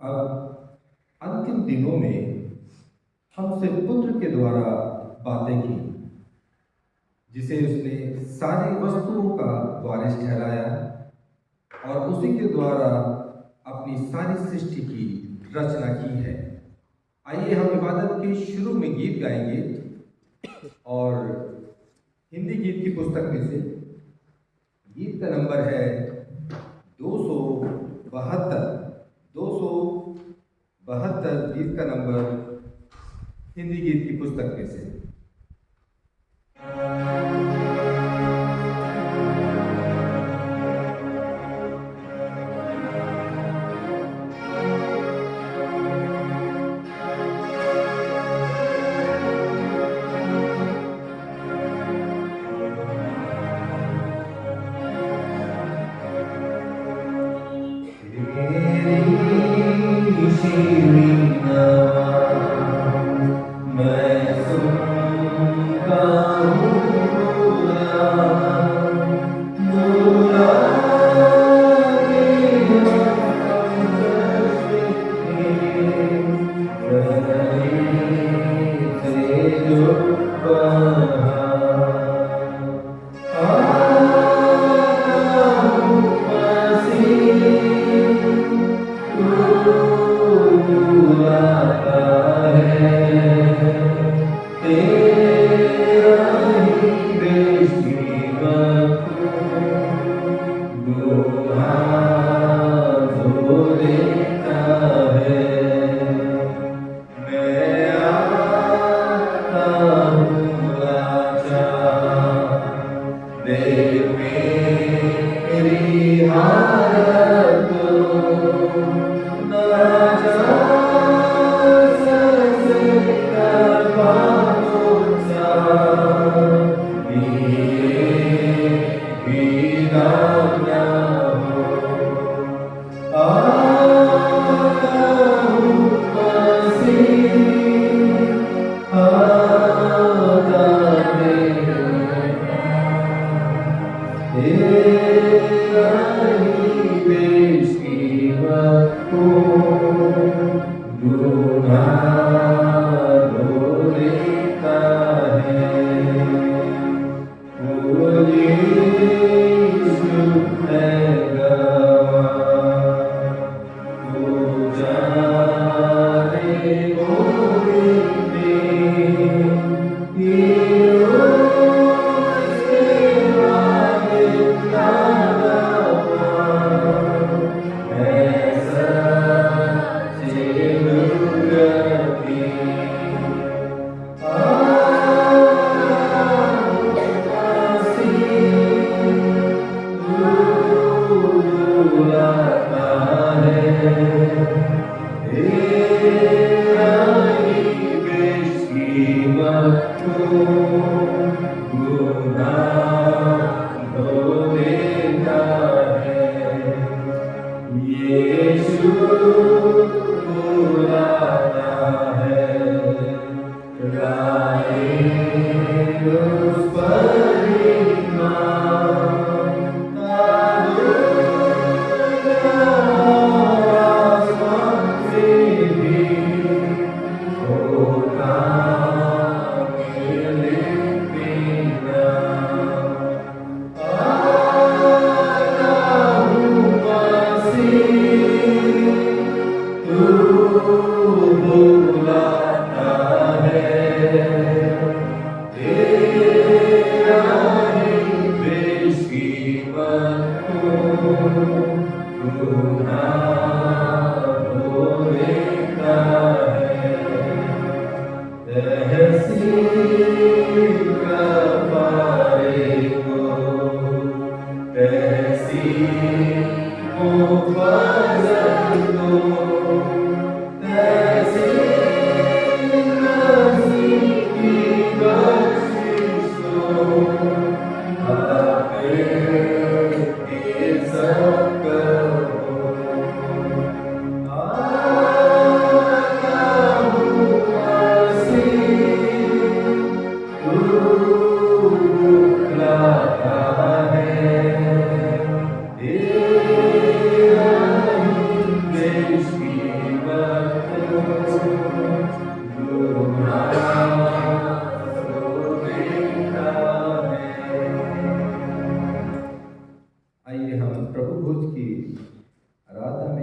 अब अंतिम दिनों में हमसे पुत्र के द्वारा बातें की, जिसे उसने सारी वस्तुओं का वारिस ठहराया और उसी के द्वारा अपनी सारी सृष्टि की रचना की है। आइए हम इबादत के शुरू में गीत गाएंगे और हिंदी गीत की पुस्तक में से गीत का नंबर है 272 गीत का नंबर हिंदी गीत की पुस्तक में से।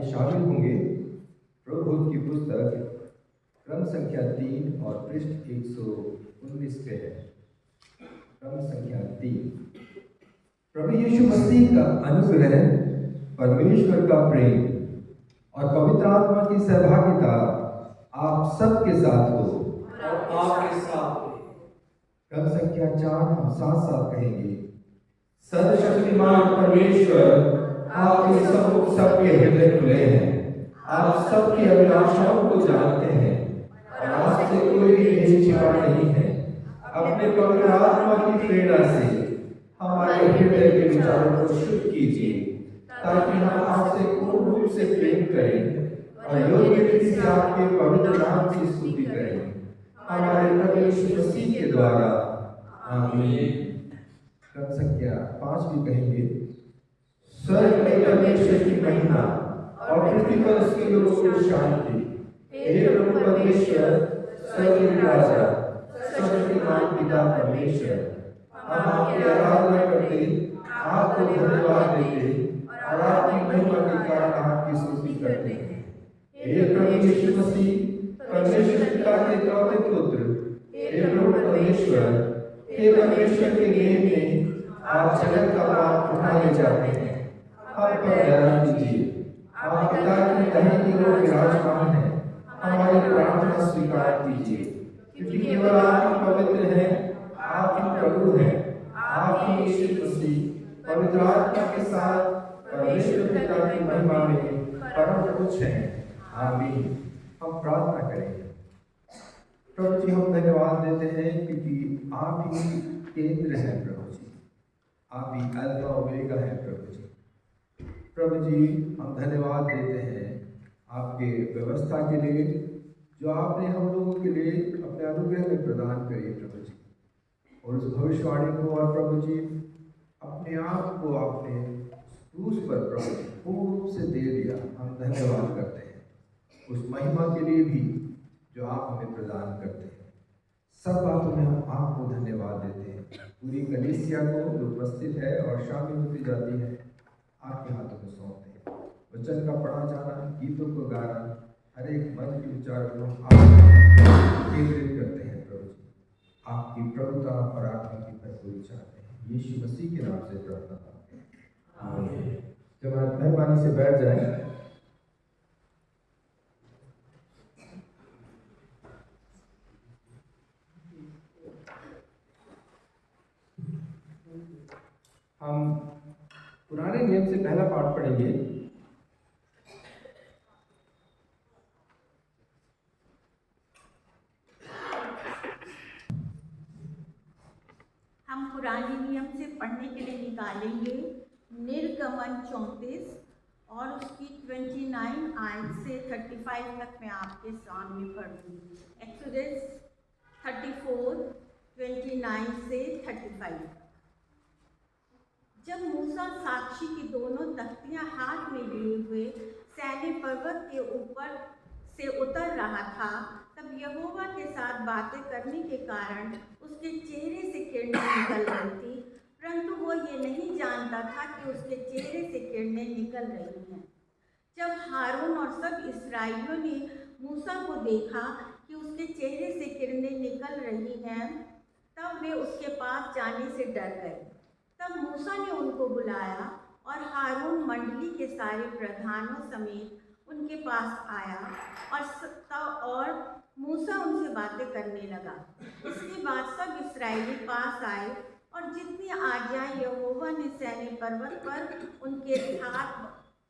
में शामिल होंगे प्रभु की पुस्तक क्रम संख्या 3 और पृष्ठ 119 पे है। क्रम संख्या 3। प्रभु यीशु मसीह का अनुग्रह, परमेश्वर का प्रेम और पवित्र आत्मा की सहभागिता आप सबके साथ हो और आपके साथ हो। क्रम संख्या 4 हम साथ साथ कहेंगे। सर्वशक्तिमान परमेश्वर, आपके सम्मुख सबके हृदय खुले हैं। आप सबकी अभिलाषाओं को जानते हैं और आपसे कोई भी भेद छिपा नहीं है। अपने पवित्र आत्मा की प्रेरणा से हमारे हृदय के विचारों को शुद्ध कीजिए, ताकि हम आपसे पूर्ण रूप से प्रेम करें और योग्य रीति से आपके पवित्र नाम की स्तुति करें। हमारे प्रभु यीशु मसीह के द्वारा, आमीन। क्रम संख्या 5 भी कहेंगे। स्वर्ग में परमेश्वर की महिमा और पृथ्वी पर उसके लोगों की शांति। हे प्रभु परमेश्वर, स्वर्ग के राजा, सर्वशक्तिमान पिता परमेश्वर, हम आपकी आराधना करते, आपको धन्यवाद देते और आपकी महिमा के कारण आपकी स्तुति करते हैं। हे प्रभु यीशु मसीह, परमेश्वर पिता के इकलौते पुत्र, हे प्रभु परमेश्वर, हे परमेश्वर के नेम में आप जगत का पाप उठाए जाते हैं। हम पर दया कीजिए। आप पिता की दाहिनी ओर विराजमान हैं। हमारी प्रार्थना स्वीकार कीजिए, क्योंकि केवल आप ही पवित्र हैं, आप ही प्रभु हैं, आप ही यीशु मसीह पवित्र आत्मा के साथ परमेश्वर पिता की महिमा में परम कुछ हैं। आमीन। हम प्रार्थना करेंगे। प्रभु जी, हम धन्यवाद देते हैं क्योंकि आप ही केंद्र हैं। प्रभु जी, आप ही अल्फा ओमेगा है। प्रभु जी, हम धन्यवाद देते हैं आपके व्यवस्था के लिए, जो आपने हम लोगों के लिए अपने अनुग्रह में प्रदान करी प्रभु जी, और उस भविष्यवाणी को और प्रभु जी अपने आप को आपने क्रूस पर प्रभु पूर्ण रूप से दे दिया। हम धन्यवाद करते हैं उस महिमा के लिए भी जो आप हमें प्रदान करते हैं। सब बातों में हम आपको धन्यवाद देते हैं। पूरी कलीसिया को जो उपस्थित है और शामिल होती जाती है, आपके हाथों में सौंपते हैं। वचन का पढ़ा जाना, गीतों को गाना, हर एक मन के विचार को आप केंद्रित करते हैं। प्रभु जी, आपकी प्रभुता और आत्मा की भरपूरी चाहते हैं। यीशु मसीह के नाम से प्रार्थना करते हैं, आमीन। जब आप मेहरबानी से बैठ जाएं। हम पुराने नियम से पहला पाठ पढ़ेंगे। हम पुराने नियम से पढ़ने के लिए निकालेंगे निर्गमन 34 और उसकी 29 आयत से 35 तक मैं आपके सामने पढ़ूंगी। एक्सोडस 34, 29 से 35। जब मूसा साक्षी की दोनों तख्तियां हाथ में लिए हुए सैने पर्वत के ऊपर से उतर रहा था, तब यहोवा के साथ बातें करने के कारण उसके चेहरे से किरणें निकल रही थी, परंतु वो ये नहीं जानता था कि उसके चेहरे से किरणें निकल रही हैं। जब हारून और सब इस्राएलियों ने मूसा को देखा कि उसके चेहरे से किरणें निकल रही हैं, तब वे उसके पास जाने से डर गए। तब मूसा ने उनको बुलाया और हारून मंडली के सारे प्रधानों समेत उनके पास आया और मूसा उनसे बातें करने लगा। इसके बाद सब इस्राएली पास आए और जितनी आज्ञाएं यहोवा ने सैने पर्वत पर उनके साथ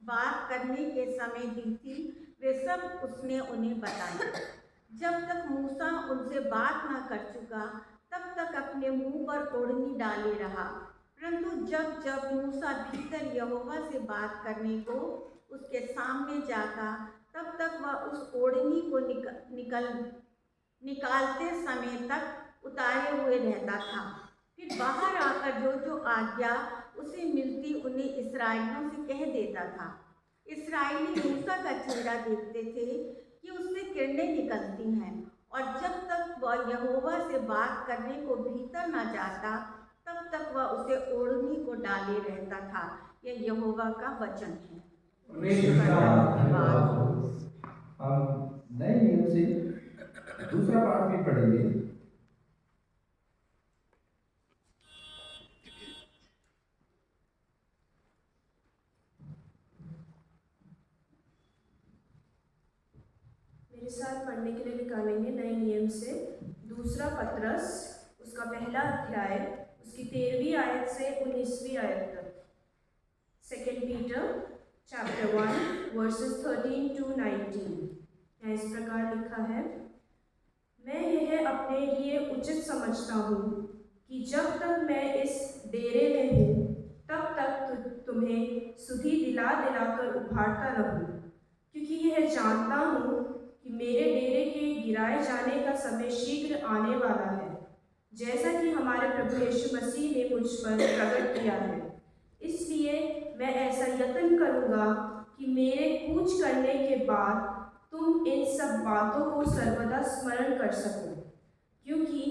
बात करने के समय दी थी, वे सब उसने उन्हें बताई। जब तक मूसा उनसे बात न कर चुका, तब तक अपने मुंह पर ओढ़नी डाले रहा, परंतु जब जब मूसा भीतर यहोवा से बात करने को उसके सामने जाता, तब तक वह उस ओढ़नी को निकालते समय तक उतारे हुए रहता था। फिर बाहर आकर जो जो आज्ञा उसे मिलती उन्हें इस्राएलियों से कह देता था। इस्राएली मूसा का चेहरा देखते थे कि उससे किरणें निकलती हैं, और जब तक वह यहोवा से बात करने को भीतर न जाता, तब तक वह उसे ओढ़नी को डाले रहता था। यह यहोवा का वचन है। परमेश्वर का धन्यवाद हो। हम नए नियम से दूसरा पाठ भी पढ़ेंगे। मेरे साथ पढ़ने के लिए निकालेंगे नए नियम से दूसरा पत्रस, उसका पहला अध्याय, उसकी 13वीं आयत से 19वीं आयत तक। 2 पीटर चैप्टर 1 वर्सेस 13 to 19। यहाँ इस प्रकार लिखा है, मैं यह अपने लिए उचित समझता हूँ कि जब तक मैं इस डेरे में हूँ तब तक तुम्हें सुधि दिला दिलाकर उभारता रहूँ, क्योंकि यह जानता हूँ कि मेरे डेरे के गिराए जाने का समय शीघ्र आने वाला है, जैसा कि हमारे प्रभु यीशु मसीह ने मुझ पर प्रकट किया है। इसलिए मैं ऐसा यत्न करूँगा कि मेरे कूच करने के बाद तुम इन सब बातों को सर्वदा स्मरण कर सको, क्योंकि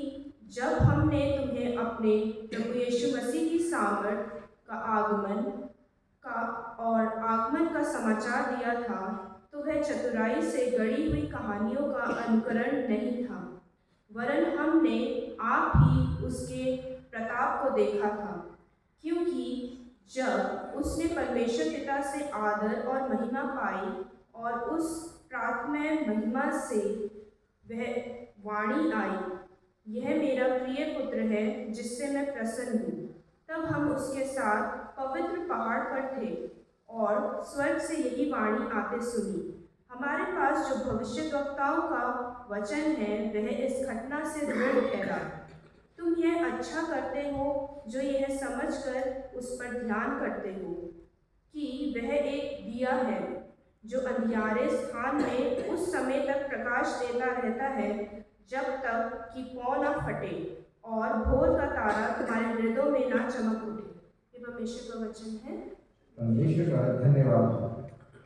जब हमने तुम्हें अपने प्रभु यीशु मसीह की सामर्थ का आगमन का समाचार दिया था, तो वह चतुराई से गढ़ी हुई कहानियों का अनुकरण नहीं था, वरन हमने आप ही उसके प्रताप को देखा था। क्योंकि जब उसने परमेश्वर पिता से आदर और महिमा पाई और उस प्रार्थना महिमा से वह वाणी आई, यह मेरा प्रिय पुत्र है जिससे मैं प्रसन्न हूँ, तब हम उसके साथ पवित्र पहाड़ पर थे और स्वर्ग से यही वाणी आते सुनी। हमारे पास जो भविष्यद्वक्ताओं का वचन है वह इस घटना से दृढ़ ठहरा। तुम यह अच्छा करते हो जो यह समझकर उस पर ध्यान करते हो कि वह एक दिया है जो अंधियारे स्थान में उस समय तक प्रकाश देता रहता है जब तक कि पौ न फटे और भोर का तारा तुम्हारे हृदयों में ना चमक उठे। ये परमेश्वर का वचन है। परमेश्वर का धन्यवाद।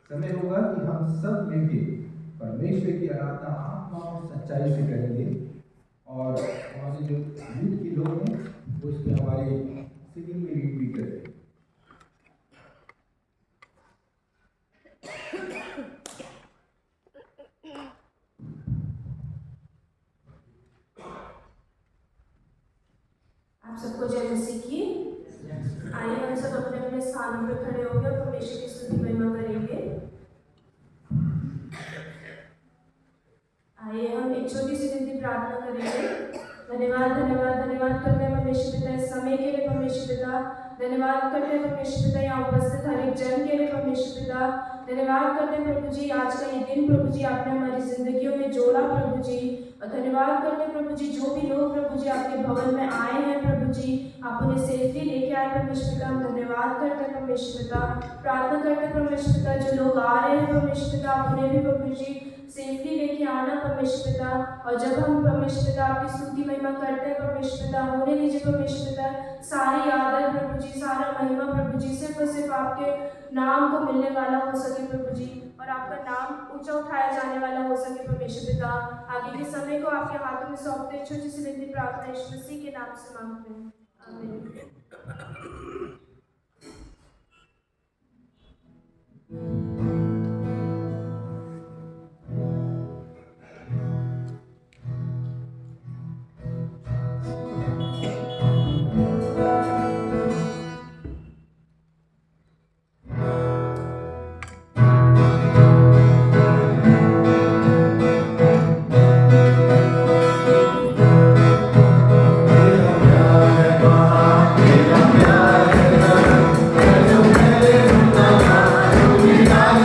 समय होगा कि हम सब मिलके परमेश्वर की आराधना आत्मा और सच्चाई से करेंगे, और हमारे जो यूथ के लोग हैं वो इसमें हमारे सिंगिंग में लीड भी करेंगे। आप सबको जय मसीह की। आइए हम सब अपने अपने स्थानों पर खड़े होकर परमेश्वर की स्तुति महिमा करेंगे। आइए हम एक छोटी सी विनती प्रार्थना करेंगे। धन्यवाद धन्यवाद धन्यवाद करते हैं परमेश्वर पिता इस समय के लिए। परमेश्वर पिता धन्यवाद करते हैं परमेश्वर पिता यहाँ उपस्थित हर एक जन के लिए। परमेश्वर पिता धन्यवाद करते हैं प्रभु जी, आज का ये दिन प्रभु जी आपने हमारी जिंदगियों में जोड़ा प्रभु जी। और धन्यवाद करते हैं प्रभु जी जो भी लोग प्रभु जी आपके भवन में आए हैं प्रभु जी, आप उन्हें सेफ्टी लेके आए परमेश्वर पिता। हम धन्यवाद करते हैं परमेश्वर पिता, प्रार्थना करते हैं परमेश्वर पिता जो लोग आ रहे हैं परमेश्वर पिता आप उन्हें भी प्रभु जी सेफ्टी लेके आना परमेश्वर पिता। और जब हम परमेश्वर पिता आपकी स्तुति महिमा करते हैं परमेश्वर पिता, होने दीजिए परमेश्वर पिता सारी आदर प्रभु जी, सारा महिमा प्रभु जी सिर्फ और सिर्फ आपके नाम को मिलने वाला हो सके प्रभु जी, और आपका नाम ऊंचा उठाया जाने वाला हो सके परमेश्वर पिता। आगे के समय को आपके हाथों में सौंपते छोटी सी विनती प्रार्थना यीशु मसीह के नाम से मांगते हैं, आमीन। Hallelujah.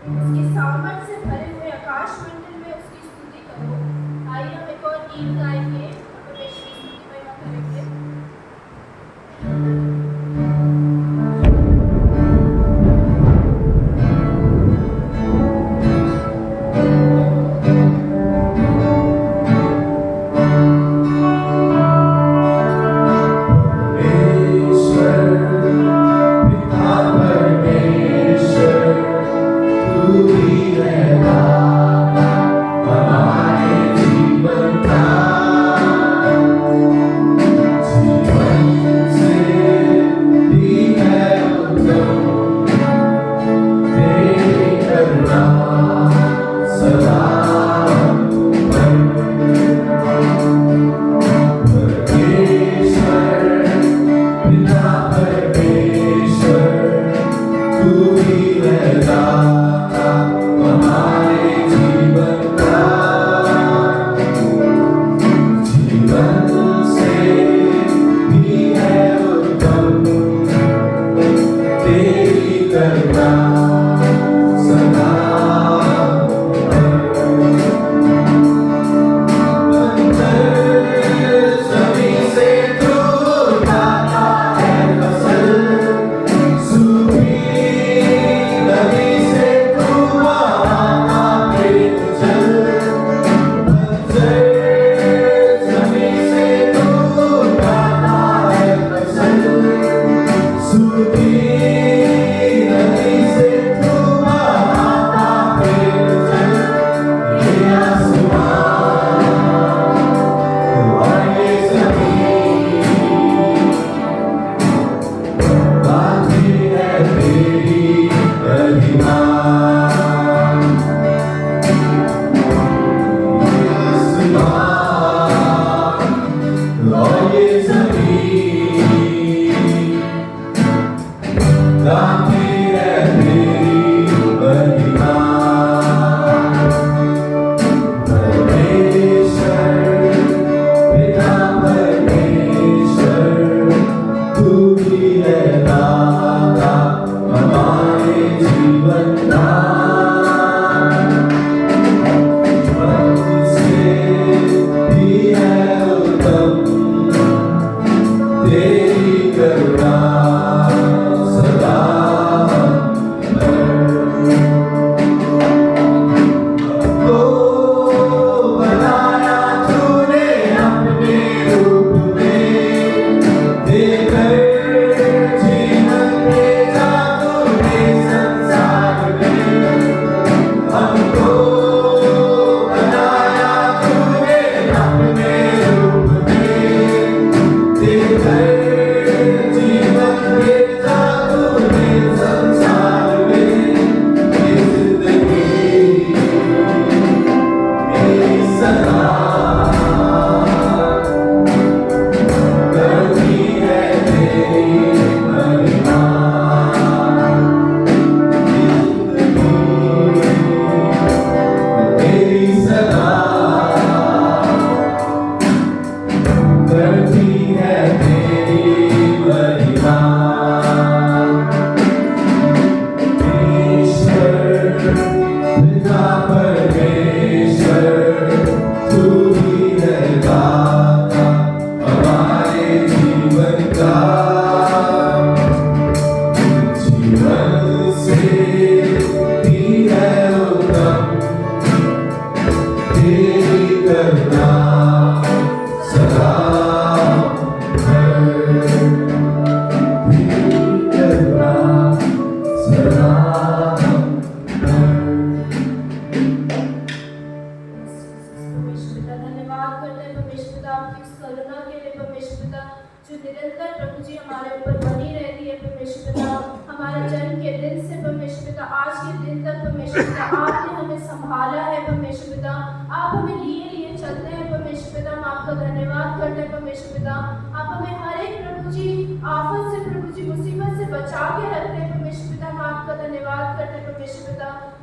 उसकी सामर्थ से भरे हुए आकाश मंडल में उसकी स्तुति करो। आइए हम एक और गीत गाएंगे और परमेश्वर की स्तुति महिमा करेंगे।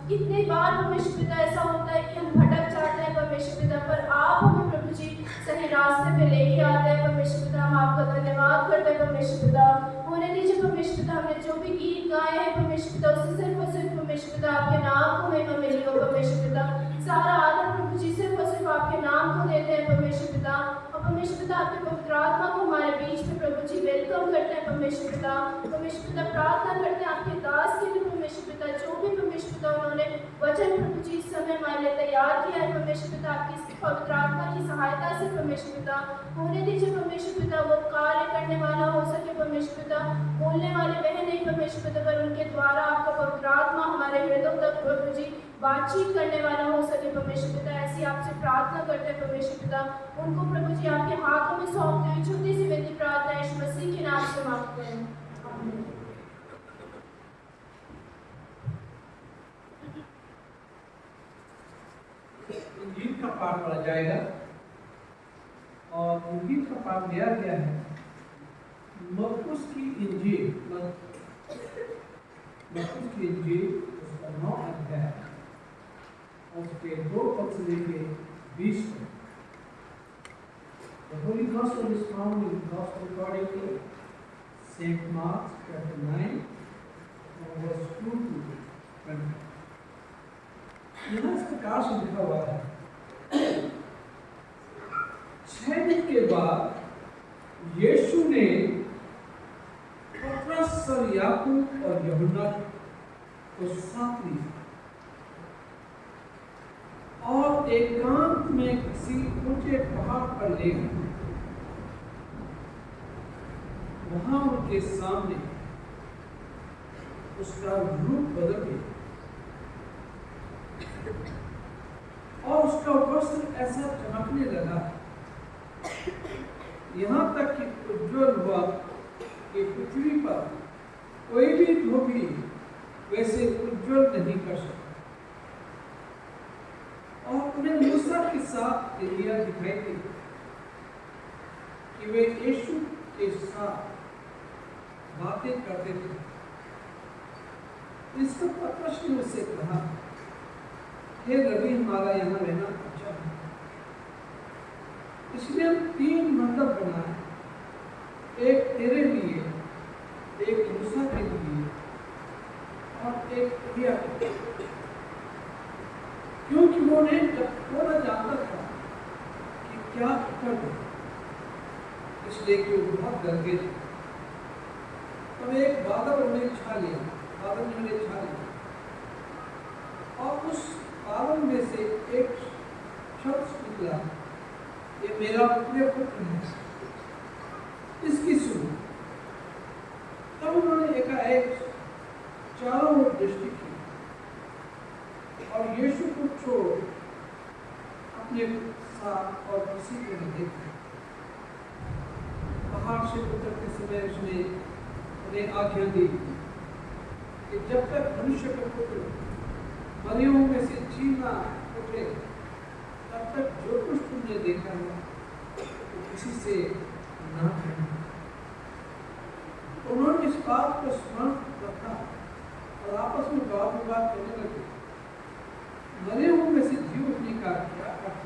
कितने बार परमेश्वर पिता ऐसा होता है कि हम भटक जाते हैं परमेश्वर पिता, पर आप हमें प्रभु जी सही रास्ते पे लेके आते हैं परमेश्वर पिता। हम आपका धन्यवाद करते हैं परमेश्वर पिता। होने दीजिए परमेश्वर पिता, हमने जो भी गीत गाए हैं परमेश्वर पिता, उससे सिर्फ और सिर्फ परमेश्वर पिता, आपके नाम को महिमा मिली हो परमेश्वर पिता। सारा आदर प्रभु जी सिर्फ और सिर्फ आपके नाम को देते हैं परमेश्वर पिता। और परमेश्वर पिता आपके पवित्र आत्मा को हमारे बीच में प्रभु जी वेलकम करते हैं परमेश्वर पिता। परमेश्वर पिता प्रार्थना करते हैं आपके दास के लिए परमेश्वर पिता, जो भी परमेश्वर पिता उन्होंने वचन प्रभु जी इस समय हमारे लिए तैयार किया है परमेश्वर पिता, आपकी पवित्र आत्मा की सहायता से परमेश्वर पिता होने दीजिए परमेश्वर पिता। वो कार्य करने वाला हो सके परमेश्वर पिता, बोलने वाले वह नहीं परमेश्वर पिता, पर उनके द्वारा आपका पवित्र आत्मा हमारे हृदयों तक प्रभु जी बातचीत करने वाला हो सके परमेश्वर पिता। ऐसी आपसे प्रार्थना करते हैं परमेश्वर पिता। उनको प्रभु जी आपके हाथों में सौंपते हुए छोटी सी विनती प्रार्थना यीशु मसीह के नाम से मांगते हैं, आमीन। इंजील का पाठ पढ़ा जाएगा और इंजील का पाठ दिया गया है मरकुस की इंजील, मरकुस की इंजील उसका 9 अध्याय उसके 2 पद से लेके 20 तक। The Holy Gospel is found in Gospel according to Saint Mark chapter 9 verse 2 to 20। यहाँ इस प्रकार से लिखा हुआ है, 6 दिन के बाद यीशु ने पतरस और याकूब और यूहन्ना को साथ लिया और एकांत में किसी ऊंचे पहाड़ पर ले गए। वहां उनके सामने उसका रूप बदल गया और उसका वस्त्र ऐसा चमकने लगा, यहाँ तक कि उज्ज्वल हुआ कि पृथ्वी पर कोई भी धोबी वैसे उज्ज्वल नहीं कर सकता। और उन्हें मूसा के साथ एलिया दिखाई दी कि वे यीशु के साथ बातें करते थे। इसको पतरस ने उससे कहा, हे रबी, हमारा यहाँ रहना अच्छा है, इसलिए हम 3 मंडप बनाए, एक तेरे लिए, एक मूसा के लिए और एक एलिया के लिए। क्योंकि वो ने थोड़ा जानता था कि क्या उत्तर दे, इसलिए कि वो बहुत डर गए थे। तब एक बादल उन्हें छा लिया, बादल ने उन्हें छा लिया और उस बादल में से एक शब्द निकला, ये मेरा प्रिय पुत्र है, इसकी सुनो। तब उन्होंने एकाएक चारों ओर दृष्टि की और यीशु को छोड़ अपने साथ और किसी को नहीं देखा। पहाड़ से उतरते समय उसने उन्हें आज्ञा दी कि जब तक मनुष्य का पुत्र मरियों में से जी ना उठे, तब तक जो कुछ तुमने देखा है वो किसी से ना कहना। उन्होंने इस बात को स्मरण रखा और आपस में वाद विवाद करने लगे, मरे हुए में से जी उठने का क्या अर्थ?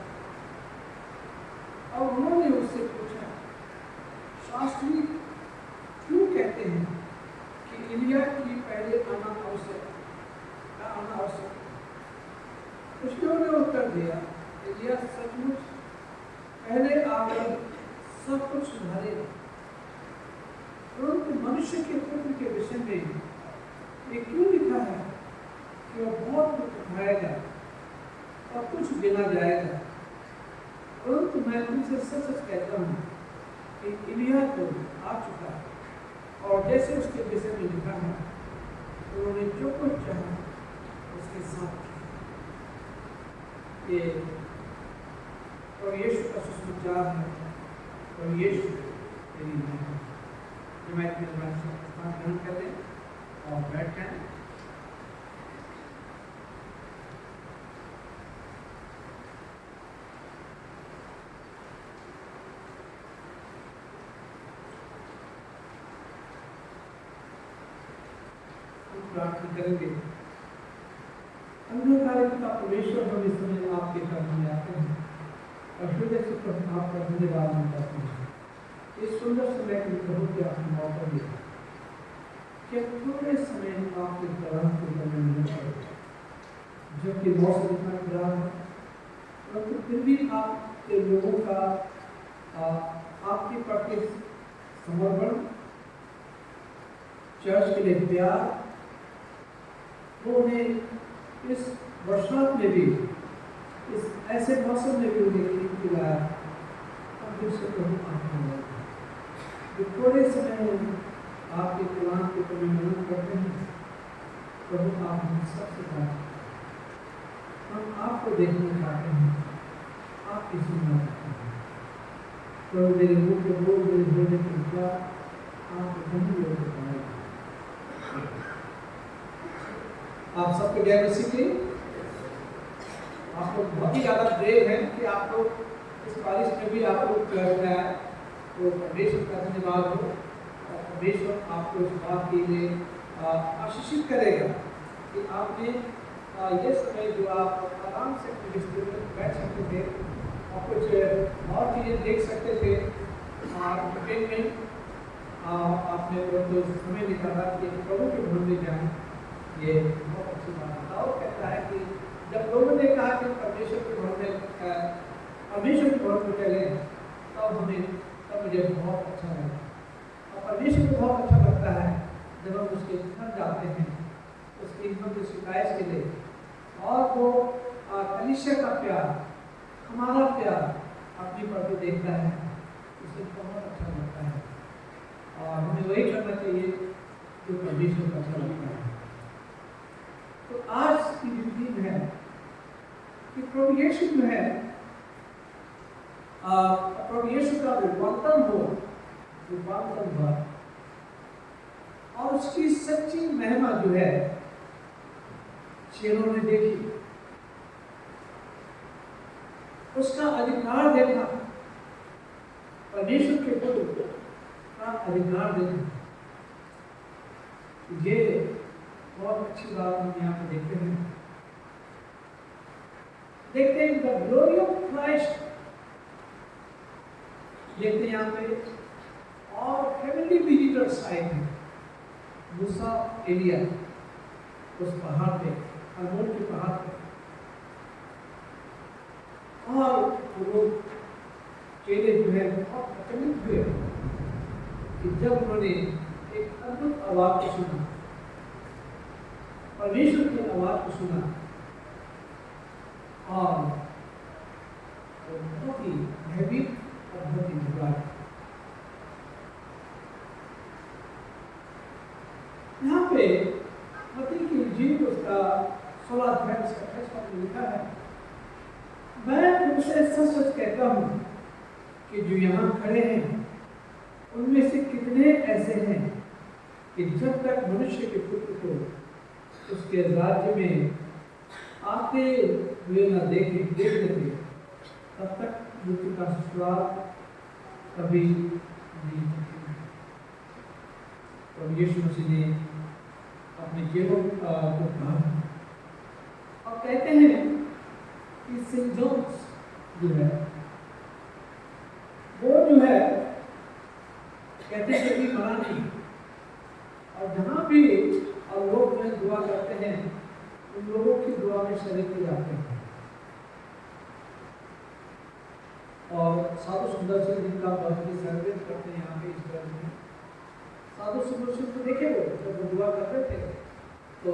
और उन्होंने उससे पूछा, शास्त्री क्यों कहते हैं कि एलिया की पहले आना आवश्यक है? उसने उन्हें उत्तर दिया, एलिया सचमुच पहले आकर सब कुछ सुधारेगा, परंतु मनुष्य के पुत्र के विषय में ये क्यों लिखा है कि वह बहुत कुछ उठाएगा और कुछ गिना जाएगा? परंतु मैं तुमसे सच सच कहता हूँ कि एलिया तो आ चुका है और जैसे उसके विषय में लिखा है उन्होंने जो कुछ चाहा उसके साथ ये और यीशु का सुसमाचार है और यीशु तेरी महिमा। हिमायत में स्थान ग्रहण कर लें और बैठ जाएं। प्रार्थना करेंगे। अंधकार पिता परमेश्वर, हम इस समय आपके चरणों में आते हैं और हृदय से प्रभु आपका धन्यवाद करते हैं इस सुंदर समय के प्रभु के आपने मौका दिया कि थोड़े समय आपके कलाम के ऊपर मेहनत करें, जबकि मौसम इतना खराब है, परंतु फिर भी आपके लोगों का आपके प्रति समर्पण, चर्च के लिए प्यार, वो उन्हें इस बरसात में भी, इस ऐसे मौसम में भी उन्हें खींच दिलाया। और फिर से प्रभु आपको जो थोड़े समय आपके कलाम के ऊपर मेहनत करते हैं, प्रभु आप हम सबसे बात, हम आपको देखना चाहते हैं, आपकी सुनना चाहते हैं। प्रभु मेरे मुँह के बोल, मेरे बोलने के विचार आपको नहीं लोग बताएगा। आप सबको जय मसीह की। आप लोग बहुत ही ज़्यादा ब्रेव हैं कि आप लोग इस बारिश में भी आप लोग चर्च में आए, तो परमेश्वर का धन्यवाद हो। और परमेश्वर आपको इस बात के लिए आशीषित करेगा कि आपने ये समय जो आप आराम से अपने बिस्तर में बैठ सकते थे और कुछ और चीज़ें देख सकते थे, वीकेंड में आपने तो समय निकाला कि प्रभु के भवन में जाएं। ये बहुत अच्छी बात है। और कहता है कि जब लोगों ने कहा कि परमेश्वर के भवन में चलें, तब मुझे बहुत अच्छा लगा। और परमेश्वर को बहुत अच्छा लगता है जब हम उसके घर जाते हैं, उसकी हिम्मत की शिकायत के लिए, और वो कलीसिया का प्यार, हमारा प्यार अपनी प्रति देखता है, उसे बहुत अच्छा लगता है। और हमें वही करना चाहिए जो परमेश्वर को अच्छा लगता है। तो आज की जो थीम है कि प्रभु यीशु जो है, प्रभु यीशु का रूपांतरण हुआ और उसकी सच्ची महिमा जो है चेलों ने देखी, उसका अधिकार देखा, परमेश्वर के पुत्र का अधिकार देखा। ये बहुत अच्छी बात हम यहाँ पे देखते हैं। देखते हैं द ग्लोरी ऑफ क्राइस्ट, देखते हैं यहाँ पे, और हेवनली विजिटर्स आए थे, मूसा, एलिया, उस पहाड़ पे, हरमोन के पहाड़ पे, और वो लोग चेले जो है बहुत अचंभित हुए कि जब उन्होंने एक अद्भुत आवाज को सुना, परमेश्वर की आवाज को सुना, और बहुत ही भयभीत और बहुत ही घबराए। यहाँ पे मत्ती की इंजील उसका 16 अध्याय उसका 28 पद में लिखा है, मैं तुमसे सच सच कहता हूँ कि जो यहाँ खड़े हैं उनमें से कितने ऐसे हैं कि जब तक मनुष्य के पुत्र को उसके राज्य में आते हुए न देख लेते, तब तक मृत्यु का स्वाद कभी नहीं चखेंगे। और यीशु मसीह ने अपने चेलों को कहा और कहते हैं कि सेंट जॉन्स जो है, वो जो है कहते हैं कि मरा नहीं, और जहाँ भी लोग जो दुआ करते हैं, उन लोगों की दुआ में शरीक हो जाते हैं। और साधु सुंदर सिंह जिनका बहुत ही सर्विस करते हैं यहाँ पे इस घर में, साधु सुंदर सिंह को देखे वो जब वो दुआ करते थे तो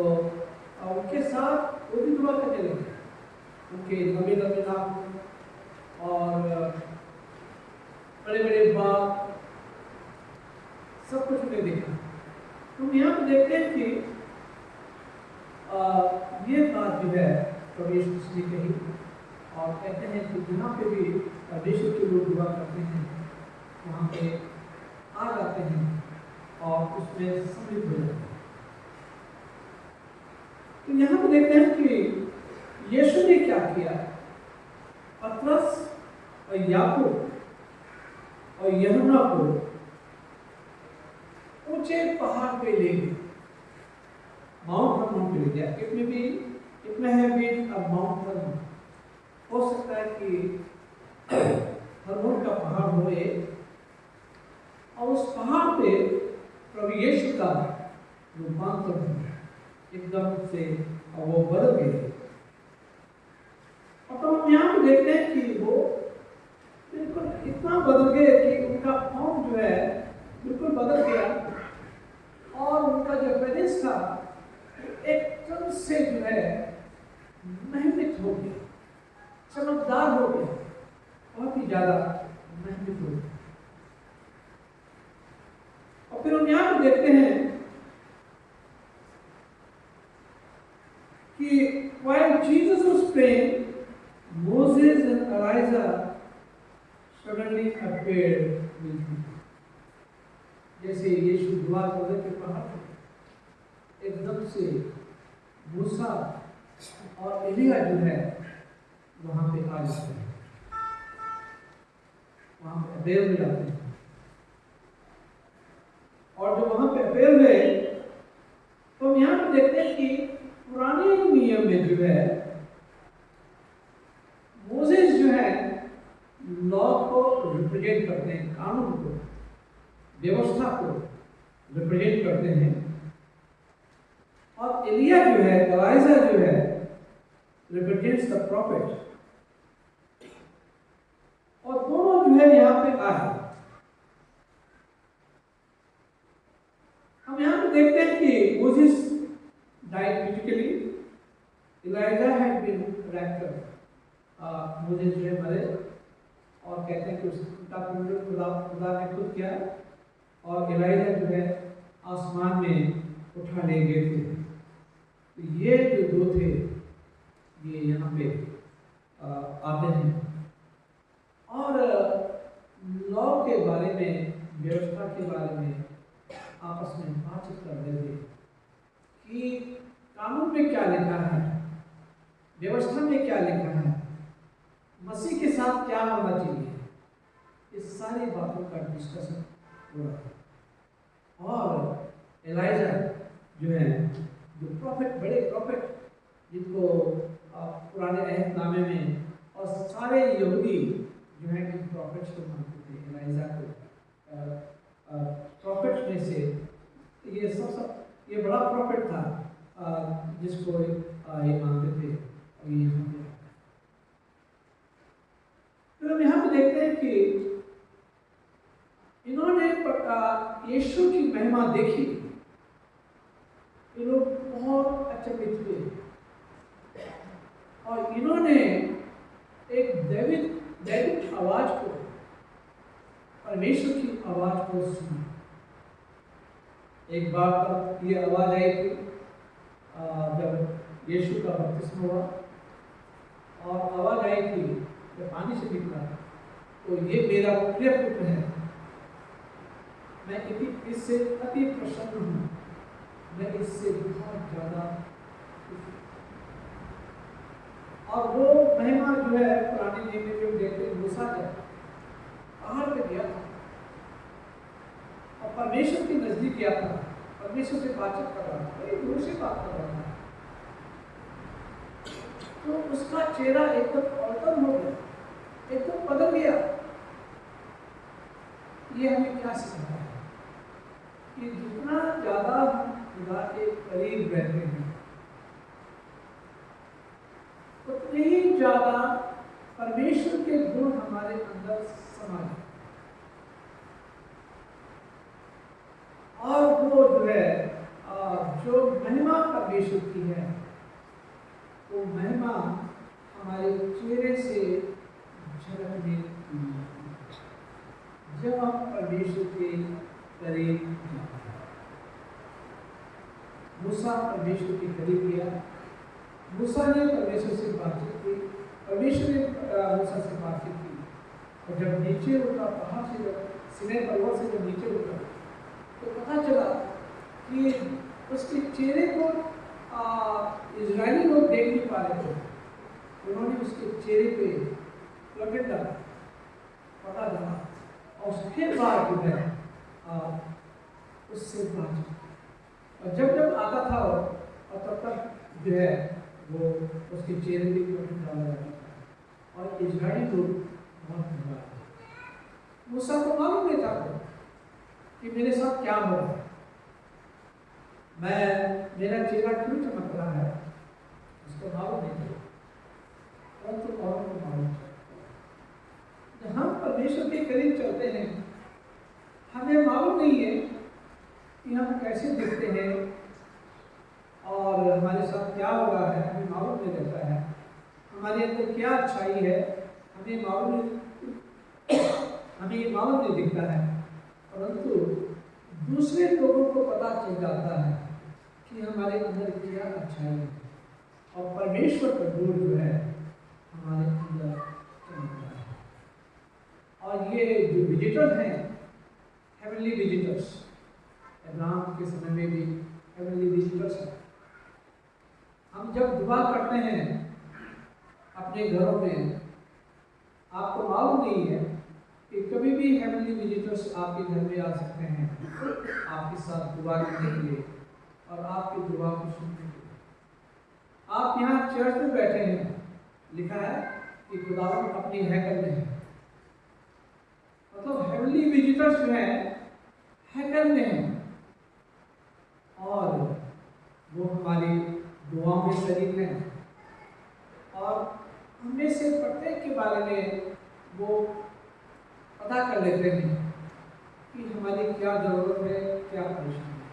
उनके साथ वो भी दुआ करने लगे, उनके लंबे लंबे नाक और बड़े बड़े बाल, सब कुछ उन्हें देखा। तो यहाँ पे देखते हैं कि ये बात जो है प्रभु यीशु मसीह ने कही, और कहते हैं कि जहाँ पे भी परमेश्वर के लोग दुआ करते हैं, वहाँ पे आ जाते हैं और उसमें सम्मिलित हो जाते हैं। तो यहाँ पे देखते हैं कि यीशु ने क्या किया, पतरस और याकूब और यूहन्ना को ऊंचे पहाड़ पे ले गए, माउंट हरमोन पे ले गया। इट में है बीन अ माउंट हरमोन। हो सकता है कि हरमोन का पहाड़ हो और उस पहाड़ पे प्रभु यीशु का रूपांतर हुआ एकदम से, और वो बदल गए। और तो हम यहाँ पे देखते हैं कि वो बिल्कुल इतना बदल गए कि उनका फॉर्म जो है बिल्कुल बदल गया, और उनका जो प्रेजेंस था एकदम से जो है महिमित हो गया, चमकदार हो गया, बहुत ही ज्यादा महिमित हो गया। और फिर हम यहाँ पे देखते हैं कि while Jesus was praying, Moses and Elijah suddenly appeared with him. जैसे यीशु दुआ करने के पहाड़ पर एकदम से मूसा और एलिया जो है वहां पे आ जाते हैं, वहां पे अपेयर में जाते हैं। और जब वहां पे अपेयर हुए तो हम यहाँ पे देखते हैं कि पुराने नियम में जो है मोसेस जो है लॉ को रिप्रेजेंट करते हैं, कानून को, व्यवस्था को रिप्रेजेंट करते हैं, और एलिया जो है, एलाइजा जो है रिप्रेजेंट्स द प्रॉफिट। और दोनों जो है यहाँ पे आए। हम यहाँ पे देखते हैं कि Moses died physically, Elijah had been raptured। Moses जो है मरे, और कहते हैं कि उसका पुनरुत्थान खुदा ने खुद किया, और एलाइजा जो है आसमान में उठा ले गए थे। तो ये जो दो थे ये यहाँ पे आते हैं, और लॉ के बारे में, व्यवस्था के बारे में आपस में बातचीत कर रहे थे कि कानून में क्या लिखा है, व्यवस्था में क्या लिखा है, मसीह के साथ क्या होना चाहिए, इस सारी बातों का डिस्कशन हो रहा है। और एलाइजा जो है, जो प्रॉफिट, बड़े प्रॉफिट जिनको पुराने अहदनामे में और सारे यहूदी जो है कि प्रॉफिट्स को मानते थे, एलाइजा को प्रॉफिट्स में से ये सब ये बड़ा प्रॉफिट था जिसको ये मानते थे। और ये फिर हम यहाँ पे देखते हैं कि इन्होंने यीशु की महिमा देखी, ये लोग बहुत अचंभित हुए, और इन्होंने एक दैविक आवाज को, परमेश्वर की आवाज को सुना। एक बार तक ये आवाज आई थी जब यीशु का बपतिस्मा हुआ, और आवाज आई थी जब पानी से निकला, तो ये मेरा प्रिय पुत्र है, मैं इससे अति प्रसन्न हूँ, मैं इससे बहुत ज्यादा। और वो महिमा जो है पुराने नियम में जो देखते हैं, मूसा जब पहाड़ पे गया था और परमेश्वर के नजदीक गया था, परमेश्वर से बातचीत कर रहा था, बड़ी दूर से बात कर रहा था, तो उसका चेहरा एकदम अल्टर हो गया, एकदम बदल गया। ये हमें क्या सिखाता है कि जितना ज्यादा हम खुदा के करीब रहते हैं, उतने ही ज्यादा परमेश्वर के गुण हमारे अंदर समा जाते, और वो जो है जो महिमा परमेश्वर की है, वो महिमा हमारे चेहरे से झलकने लगती है जब हम परमेश्वर के करीब जाते हैं। मूसा परमेश्वर के करीब गया, मूसा ने परमेश्वर से बातचीत की, परमेश्वर ने मूसा से बातचीत की, और जब नीचे उतरा, पहाड़ से जब सिनै पर्वत से जब नीचे उतरा, तो पता चला कि उसके चेहरे को इजरायली लोग देख नहीं पा रहे थे। उन्होंने उसके चेहरे पे लपेट डाला, पता डाला, और उसके बाद जो है उससे बातचीत, और जब आता था और तब तक जो है वो उसके चेहरे पे लपेट डाला जाता था, और इजरायली लोग बहुत घबरा थे। मूसा को मालूम नहीं था कि मेरे साथ क्या हो रहा है, मेरा चेहरा क्यों चमक रहा है उसको मालूम नहीं है, परंतु और को मालूम है। जब हम परमेश्वर के करीब चलते हैं, हमें मालूम नहीं है कि हम कैसे दिखते हैं और हमारे साथ क्या हो रहा है, हमें मालूम नहीं रहता है। हमारे अंदर क्या अच्छाई है हमें ये मालूम नहीं दिखता है, परंतु दूसरे लोगों को पता चल जाता है कि हमारे अंदर क्या अच्छाई है, और परमेश्वर का नूर जो है हमारे अंदर चमकता है। और ये जो विजिटर हैं, हेवनली विजिटर्स, अब्राहम के समय में भी हेवनली विजिटर्स हैं। हम जब दुआ करते हैं अपने घरों में, आपको मालूम नहीं है कि कभी भी हेवनली विजिटर्स आपके घर में आ सकते हैं आपके साथ दुआ करने के लिए और आपकी दुआ को सुनने के लिए। आप यहाँ चर्च में बैठे हैं, लिखा है कि खुदावंद अपनी हैकल में है, मतलब हेवनली विजिटर्स जो है हैकल में है और वो हमारी दुआओं में शरीक हैं और हमें से प्रत्येक के बारे में वो पता कर लेते हैं कि हमारी क्या ज़रूरत है, क्या परेशानी है,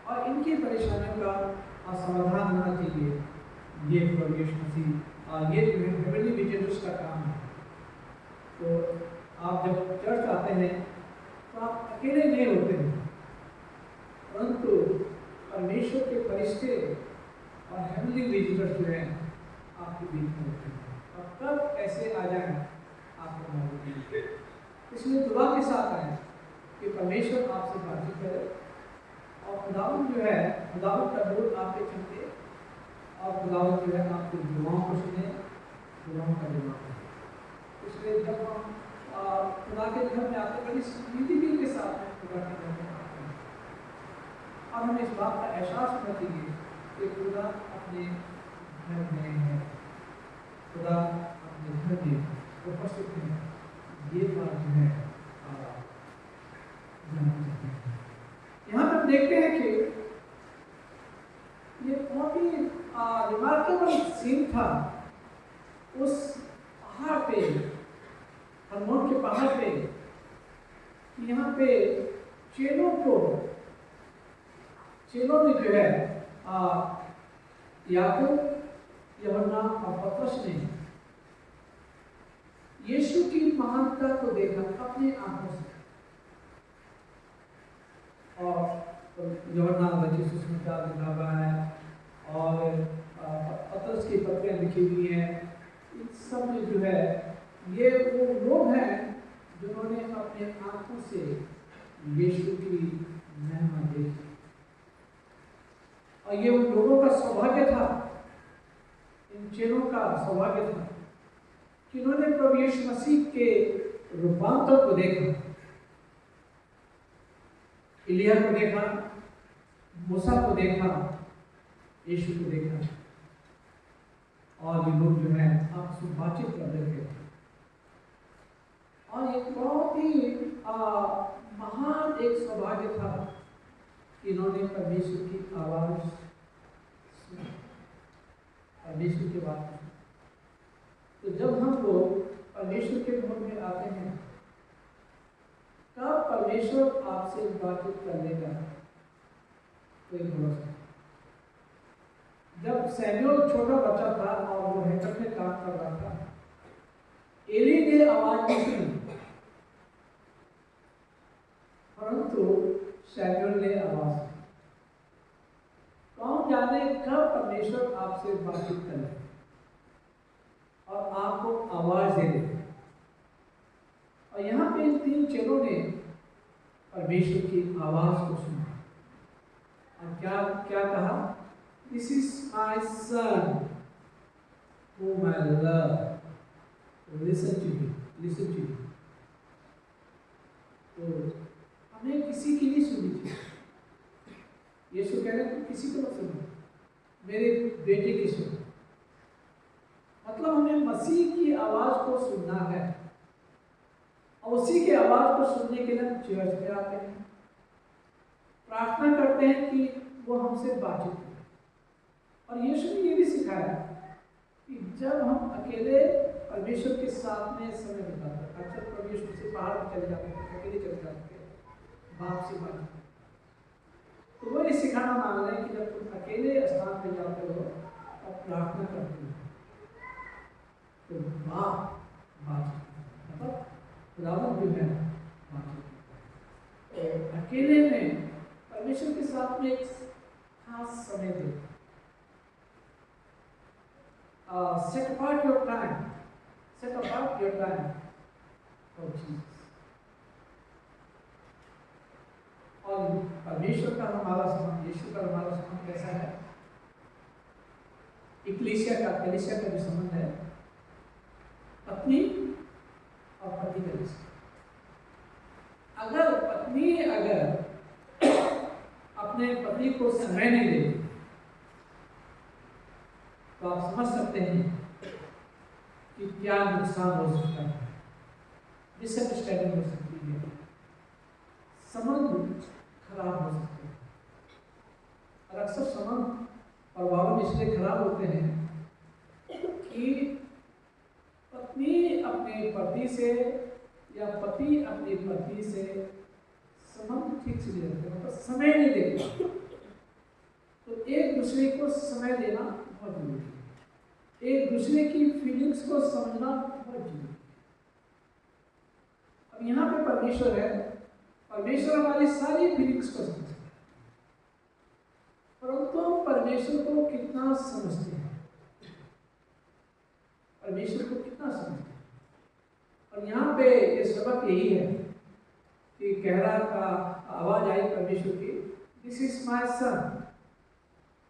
और इनकी परेशानियों का समाधान होना चाहिए। ये प्रभु यीशु मसीह और ये हेवनली विजिटर्स का काम है। तो आप जब चर्च आते हैं तो आप अकेले नहीं होते हैं, परंतु परमेश्वर के फरिश्ते और हेवनली विजिटर्स जो हैं आपके बीच में होते हैं, और कब कैसे आ जाए आपको मालूम नहीं है। इसलिए दुआ के साथ आए कि परमेश्वर आपसे बातचीत करे और खुदावंद जो है, खुदावंद का नूर आपके चमके और खुदावंद जो है आपकी दुआओं को सुने, दुआओं का जवाब दे। इसलिए जब हम खुदा के घर में आते बड़ी संजीदगी के साथ में खुदा के घर में आते हैं और हमें इस बात का एहसास होना चाहिए कि खुदा अपने घर में है, खुदा अपने घर में उपस्थित है। ये बात जो है यहाँ पर देखते हैं कि ये बहुत ही रिमार्केबल सीन था उस पहाड़ पे, हरमोन के पहाड़ पे। यहाँ पे चेलों ने जो है याकूब, यूहन्ना और पतरस ने यीशु की महानता को देखा अपनी आंखों से, और यूहन्ना बच्चे सुसमाचार लिखा हुआ है और पतरस की पत्रियां लिखी हुई हैं। इन सब में जो है ये वो लोग हैं जिन्होंने अपने आंखों से यीशु की महिमा देखी, और ये उन लोगों का सौभाग्य था, इन चेलों का सौभाग्य था जिन्होंने प्रभु यीशु मसीह के रूपांतर को देखा, इलिया को देखा, मूसा को देखा, यीशु को देखा, और ये लोग जो है आपस में बातचीत कर रहे थे। और एक बहुत ही महान एक सौभाग्य था कि इन्होंने परमेश्वर की आवाज सुनी, परमेश्वर की बात सुनी। तो जब हम लोग परमेश्वर के भवन में आते हैं, तब परमेश्वर आपसे बातचीत करने का कोई भरोसा। जब सैमुएल छोटा बच्चा था और वो हैकल में काम कर रहा था, एली ने आवाज नहीं सुनी, परंतु सैमुएल ने आवाज सुनी। कौन जाने कब परमेश्वर आपसे बातचीत करे और आपको आवाज दे दे। और यहाँ पे इन तीन चेलों ने परमेश्वर की आवाज को सुना और क्या क्या कहा, this is my son whom I love, listen to me, listen to me। तो हमें किसी की नहीं सुनी चाहिए। यीशु कह रहे हैं किसी को मत सुनो, मेरे बेटे की सुनो। मतलब हमें मसीह की आवाज को सुनना है, और उसी की आवाज को सुनने के लिए हम चर्च में आते हैं, प्रार्थना करते हैं कि वो हमसे बातचीत करें। और यीशु ने ये भी सिखाया कि जब हम अकेले परमेश्वर के साथ में समय बिताते हैं, अक्सर परमेश्वर से बाहर चले जाते हैं, अकेले चले जाते हैं, बाप से बात, तो वो ये सिखाना मांग रहे हैं कि जब तुम अकेले स्थान पे जाते हो और प्रार्थना करते हो तो बातचीत मतलब खुदावंद जो है बातचीत, अकेले में परमेश्वर के साथ में एक खास समय दे। Set apart your time for Jesus। और परमेश्वर का हमारा संबंध, यीशु का हमारा संबंध कैसा है? कलीसिया का जो संबंध है पत्नी और पति का रिश्ता। अगर पत्नी अपने पति को समय नहीं देती तो आप समझ सकते हैं कि क्या नुकसान हो सकता है, मिसअंडरस्टैंडिंग हो सकती है, संबंध खराब हो सकते हैं। और अक्सर संबंध परिवारों में इसलिए खराब होते हैं कि पत्नी अपने पति से या पति अपनी पत्नी से संबंध ठीक से नहीं रखते, मतलब समय नहीं देते। तो एक दूसरे को समय देना बहुत जरूरी है, एक दूसरे की फीलिंग्स को समझना बहुत जरूरी है। अब यहाँ पे परमेश्वर है, परमेश्वर हमारी सारी फीलिंग्स को समझता है, परंतु हम परमेश्वर को कितना समझते हैं, परमेश्वर को कितना समझते हैं। और यहाँ पे ये सबक यही है कि कहरा का आवाज आई परमेश्वर की, this is my son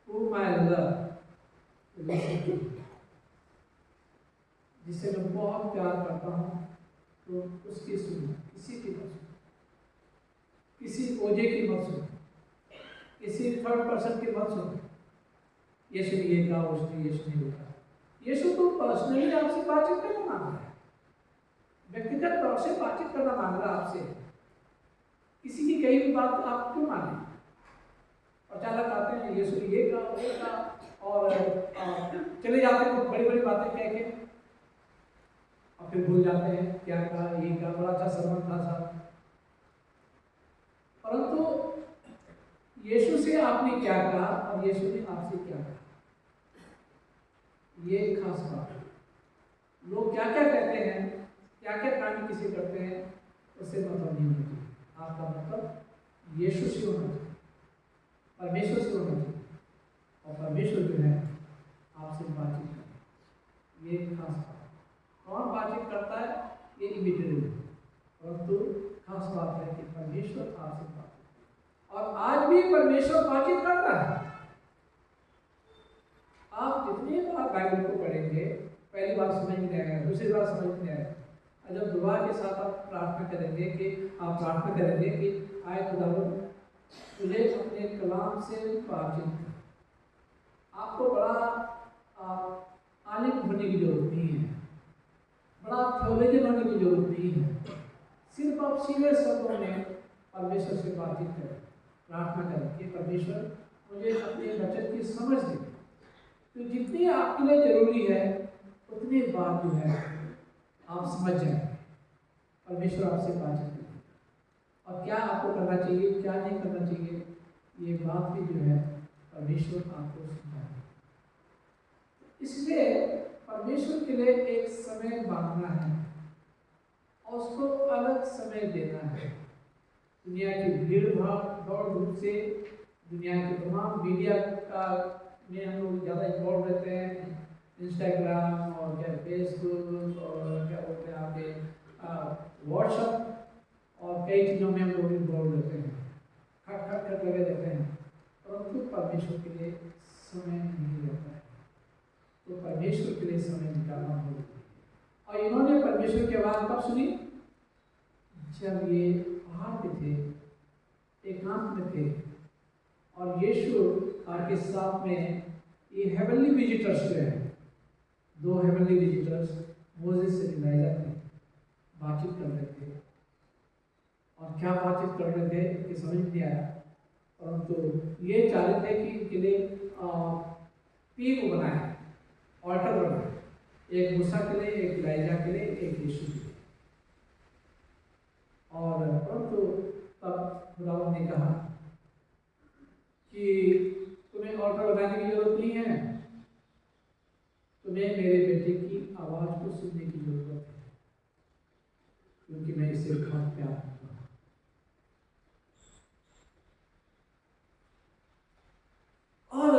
whom I love, जिसे मैं बहुत प्यार करता हूँ तो उसकी सुनो, किसी की मत सुनो, किसी ओझे की मत सुनो, किसी थर्ड पर्सन की मत सुनो। यीशु ने ये कहा, उसने यीशु ने कहा। यीशु तो पर्सनली आपसे बातचीत करना मांग रहा है, व्यक्तिगत तौर से बातचीत करना मांग रहा है आपसे। किसी की कही भी बात आप क्यों माने? अचानक आते हैं यीशु ने ये कहा, वो कहा, और चले जाते हैं तो बड़ी बड़ी बातें कह के, और फिर भूल जाते हैं क्या कहा, ये कहा, बड़ा अच्छा संबंध था साहब। परंतु यीशु से आपने क्या कहा और यीशु ने आपसे क्या कहा, ये खास बात है। लोग क्या क्या कहते हैं, क्या क्या कांड किसी करते हैं, उससे मतलब नहीं होना चाहिए। आपका मतलब यीशु से होना चाहिए, परमेश्वर से होना चाहिए, और परमेश्वर जो है आपसे बातचीत करता है। ये खास बात है। कौन बातचीत करता है ये इमीडिएटली, परंतु खास बात है कि परमेश्वर आपसे बातचीत करता है। और आज भी परमेश्वर बातचीत करता है। आप जितनी बार बाइबल को पढ़ेंगे, पहली बार समझ में आएगा, दूसरी बार समझ में आएगा, और जब दुआ के साथ आप प्रार्थना करेंगे कि आए खुदावंद तुझे अपने कलाम से बातचीत कर। आपको बड़ा आलिम होने की जरूरत नहीं है, बड़ा थियोलॉजियन होने की जरूरत नहीं है। सिर्फ आप सीधे शब्दों में परमेश्वर से बातचीत करें, प्रार्थना करें कि परमेश्वर मुझे अपने वचन की समझ दे। तो जितनी आपके लिए जरूरी है उतनी बात जो है आप समझ जाए, परमेश्वर आपसे बातचीत करें। और क्या आपको करना चाहिए, क्या नहीं करना चाहिए, ये बात भी जो है परमेश्वर आपको सिखाए। इसलिए परमेश्वर के लिए एक समय बांधना है और उसको अलग समय देना है। दुनिया की भीड़ भाड़ दौड़ धूप से, दुनिया के तमाम मीडिया का में हम लोग ज़्यादा इन्वॉल्व रहते हैं, इंस्टाग्राम और क्या फेसबुक और क्या बोलते हैं आपके व्हाट्सएप और कई चीज़ों में हम लोग इन्वॉल्व रहते हैं, खट लगे रहते हैं, परंतु परमेश्वर के लिए समय नहीं रहता है। तो परमेश्वर के लिए समय निकालना होगा। और इन्होंने परमेश्वर की आवाज़ कब सुनी? जब ये पहाड़ पे थे, एकांत में थे, और यीशु के साथ में ये हेवनली विजिटर्स जो है, दो हेवनली विजिटर्स मोसेस से इलाइजा थे, बातचीत कर रहे थे। और क्या बातचीत कर रहे थे कि समझ नहीं आया, परंतु ये चाह रहे थे कि इनके लिए 3 वो बनाए, ऑल्टर बनाए, एक मूसा के लिए, एक इलाइजा के लिए, एक यीशु के लिए। और परंतु तब खुदावंद ने कहा कि तुम्हें ऑल्टर बनाने की जरूरत नहीं है, तुम्हें मेरे बेटे की आवाज को सुनने की जरूरत है, क्योंकि मैं इसे बहुत प्यार करता हूं। और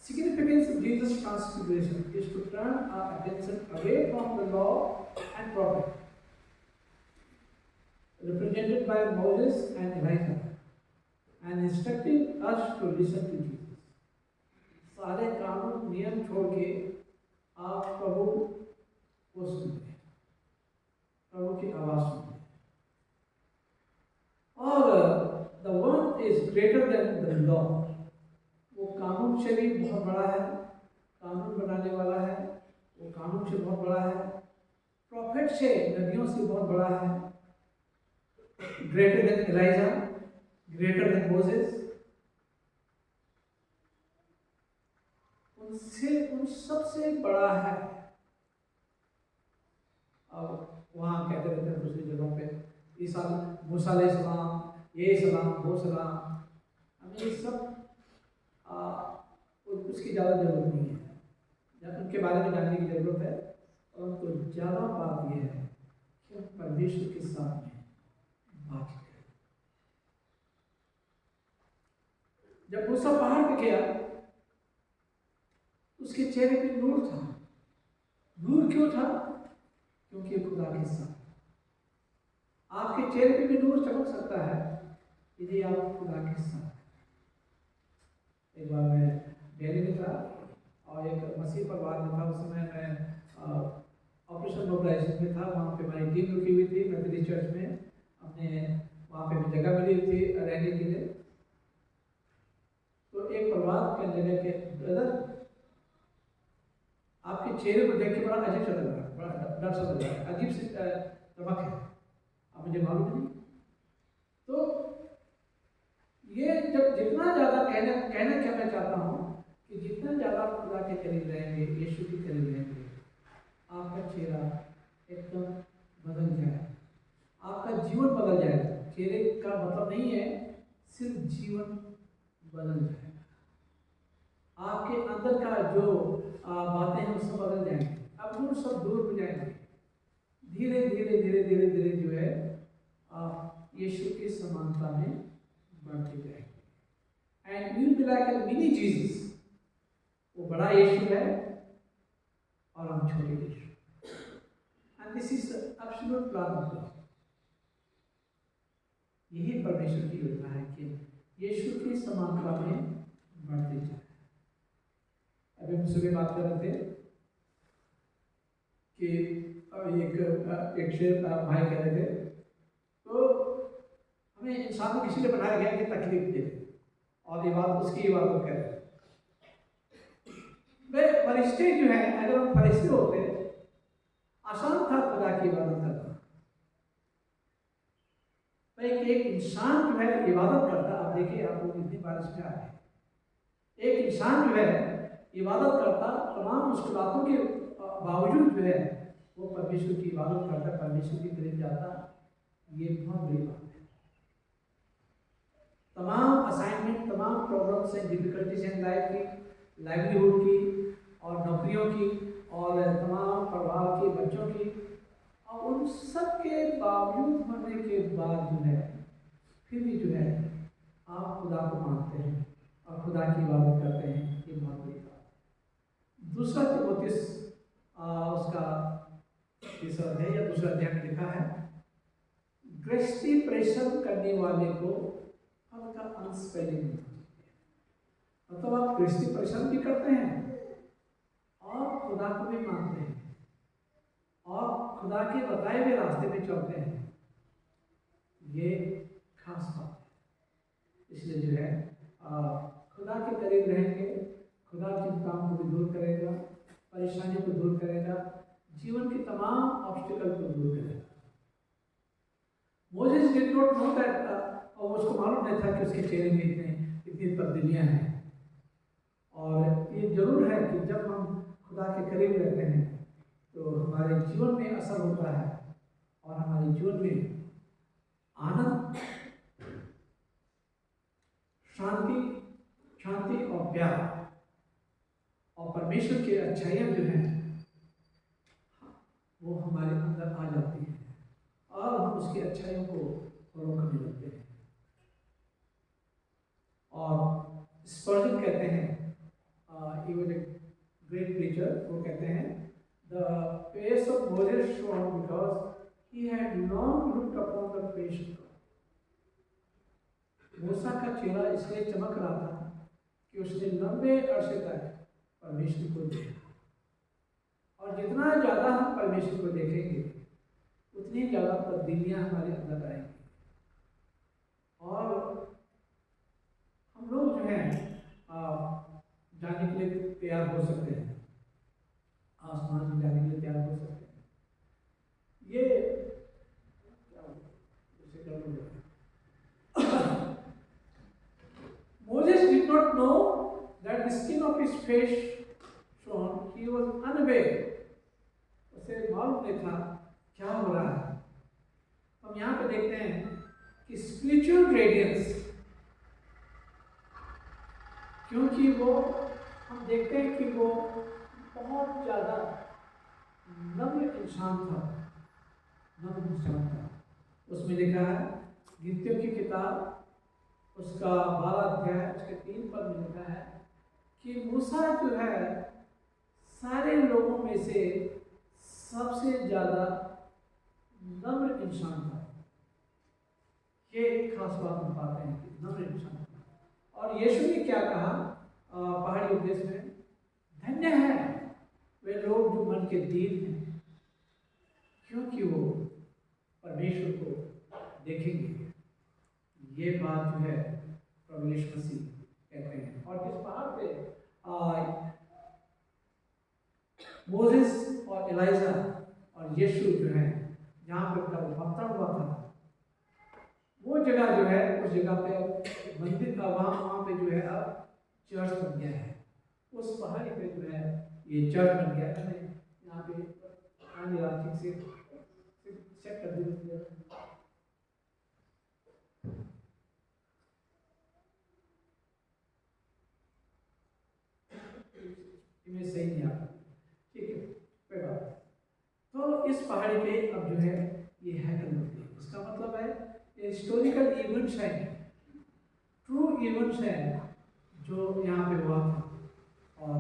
significance of Jesus' transfiguration is to turn our attention away from the law and prophet, represented by Moses and Elijah, and instructing us to listen to Jesus. सारे कानून नियम छोड़ के आप प्रभु को सुनते हैं, प्रभु की आवाज सुनते हैं। और the one is greater than the law, वो कानून से भी बहुत बड़ा है, कानून बनाने वाला है, वो कानून से बहुत बड़ा है, प्रॉफिट से, नबियों से बहुत बड़ा है, greater than Elijah, greater than Moses, उन सबसे बड़ा है। अब वहाँ कहते रहते हैं दूसरी जगहों पे ईसा मूसा अलैहिस्सलाम, ये सलाम, वो सलाम, हमें ये सब उसकी ज़्यादा जरूरत नहीं है, जब उनके बारे में जानने की जरूरत है। और तो ज़्यादा बात यह है कि हम परमेश्वर के साथ में बात करें। जब मूसा पहाड़ पे गया, उसके चेहरे पे नूर था। नूर क्यों था? क्योंकि खुदा के साथ। आपके चेहरे पे भी नूर चमक सकता है यदि आप खुदा के साथ। एक बार मैं दिल्ली में था और एक मसीह परिवार में था, उस समय मैं ऑपरेशन मोबिलाइजेशन में था। वहाँ पे हमारी टीम रुकी हुई थी मेथोडिस्ट चर्च में, अपने वहाँ पे भी जगह मिली थी रहने के लिए। तो एक परिवार कहने लगे कि ब्रदर, आपके चेहरे को देख के बड़ा अजीब सा लग रहा है, बड़ा डर सा लग रहा है, अजीब सी चमक है, अब मुझे मालूम नहीं। तो ये जब जितना ज़्यादा कहना क्या मैं चाहता हूँ कि जितना ज़्यादा आप खुदा के करीब रहेंगे, यीशु के करीब रहेंगे, आपका चेहरा एकदम बदल जाएगा, आपका जीवन बदल जाएगा। चेहरे का मतलब नहीं है सिर्फ जीवन बदल जाएगा, आपके अंदर का जो बातें हैं वो सब बदल जाएंगे। अब वो सब दूर हो जाएंगे, धीरे धीरे धीरे धीरे धीरे जो है आप यीशु की समानता में बढ़ते जाएंगे। And you will be like a mini Jesus. वो बड़ा यीशु है और हम छोटे यीशु। And this is absolute plan of God. यही परमेश्वर की योजना है कि यीशु की समानता में बढ़ते जाए। अभी हम सुबह बात कर रहे थे कि एक शेर भाई कह रहे थे, तो हमें इंसान को किसी ने बनाया गया कि तकलीफ दे और इबादत, उसकी इबादत करें। वे फरिश्ते जो हैं, अगर हम फरिश्ते होते आसान था खुदा की इबादत करना। एक इंसान जो है इबादत करता, आप देखिए आप लोग इतनी बारिश में आ गए, एक इंसान जो है इबादत करता, तमाम मुश्किलातों के बावजूद जो है वो परमेश्वर की इबादत करता, परमेश्वर के करीब जाता, ये बहुत बड़ी बात है। तमाम असाइनमेंट, तमाम problems and difficulties in life की, लाइवलीहुड की और नौकरियों की और तमाम परिवार के बच्चों की, और उन सब के बावजूद होने के बाद जो है फिर भी जो है आप खुदा को मानते हैं और खुदा की इबादत करते हैं, ये बहुत बड़ी बात है। दूसरा तिमोथियस उसका तीसरा अध्याय या दूसरा अध्याय में लिखा है, गृहस्थी परिश्रम करने वाले को फल का अंश पहले मिलता है। मतलब आप गृहस्थी परिश्रम भी करते हैं और खुदा को भी मानते हैं और खुदा के बताए हुए रास्ते में चलते हैं, ये खास बात है। इसलिए जो है खुदा के करीब रहेंगे, खुदा चिंताओं को भी दूर करेगा, परेशानियों को दूर करेगा, जीवन के तमाम ऑब्स्टिकल को दूर करेगा। Moses did not know that, और उसको मालूम नहीं था कि उसके चेहरे में इतने तब्दीलियाँ हैं। और ये जरूर है कि जब हम खुदा के करीब रहते हैं तो हमारे जीवन में असर होता है और हमारे जीवन में आनंद, शांति और प्यार और परमेश्वर की अच्छाइयाँ जो हैं वो हमारे अंदर आ जाती हैं और हम उसकी अच्छाइयों को फॉलो करने लगते हैं। और स्पर्जन कहते हैं, he was a great preacher, वो कहते हैं the face of Moses shone because he had long looked upon the face of God. मूसा का चेहरा इसलिए चमक रहा था कि उसने लंबे अरसे तक परमेश्वर को देखा, और जितना ज़्यादा हम परमेश्वर को देखेंगे उतनी ज़्यादा तब्दीलियाँ हमारे अंदर आएंगी और हम लोग जो हैं जाने के लिए तैयार हो सकते हैं, आसमान में जाने के लिए तैयार हो सकते हैं। ये Moses did not know that the skin of his face shone. He was unaware. उसे मालूम नहीं था क्या हो रहा है। हम यहाँ पे देखते हैं कि स्पिरिचुअल रेडियंस, क्योंकि वो हम देखते हैं कि वो बहुत ज़्यादा नम्र इंसान था। उसमें लिखा है गिनतियों की किताब उसका 12 अध्याय उसके 3 पद में लिखा है कि मूसा जो है सारे लोगों में से सबसे ज़्यादा नम्र इंसान था। ये एक खास बात हम पाते हैं कि नम्र इंसान था। और यीशु ने क्या कहा पहाड़ी उपदेश में, धन्य है वे लोग जो मन के दीन हैं, क्योंकि वो परमेश्वर को देखेंगे। ये बात जो है प्रभु यीशु मसीह कहते हैं। और जिस पहाड़ पे मोसेस और एलाइजा और यीशु जो है जहाँ पे उनका बपतिस्मा हुआ था, वो जगह जो है उस जगह पे मंदिर का वहाँ पे जो है अब चर्च बन गया है। उस पहाड़ी पे जो है ये चर्च बन गया है। मैंने यहाँ पे ठीक से चेक कर दीजिए। इमेज सही नहीं आता, ठीक है, कोई बात। तो इस पहाड़ी पे अब जो है ये हैकल होती है। इसका मतलब है ये हिस्टोरिकल इवेंट्स हैं, ट्रू इवेंट्स हैं जो यहाँ पे हुआ था। और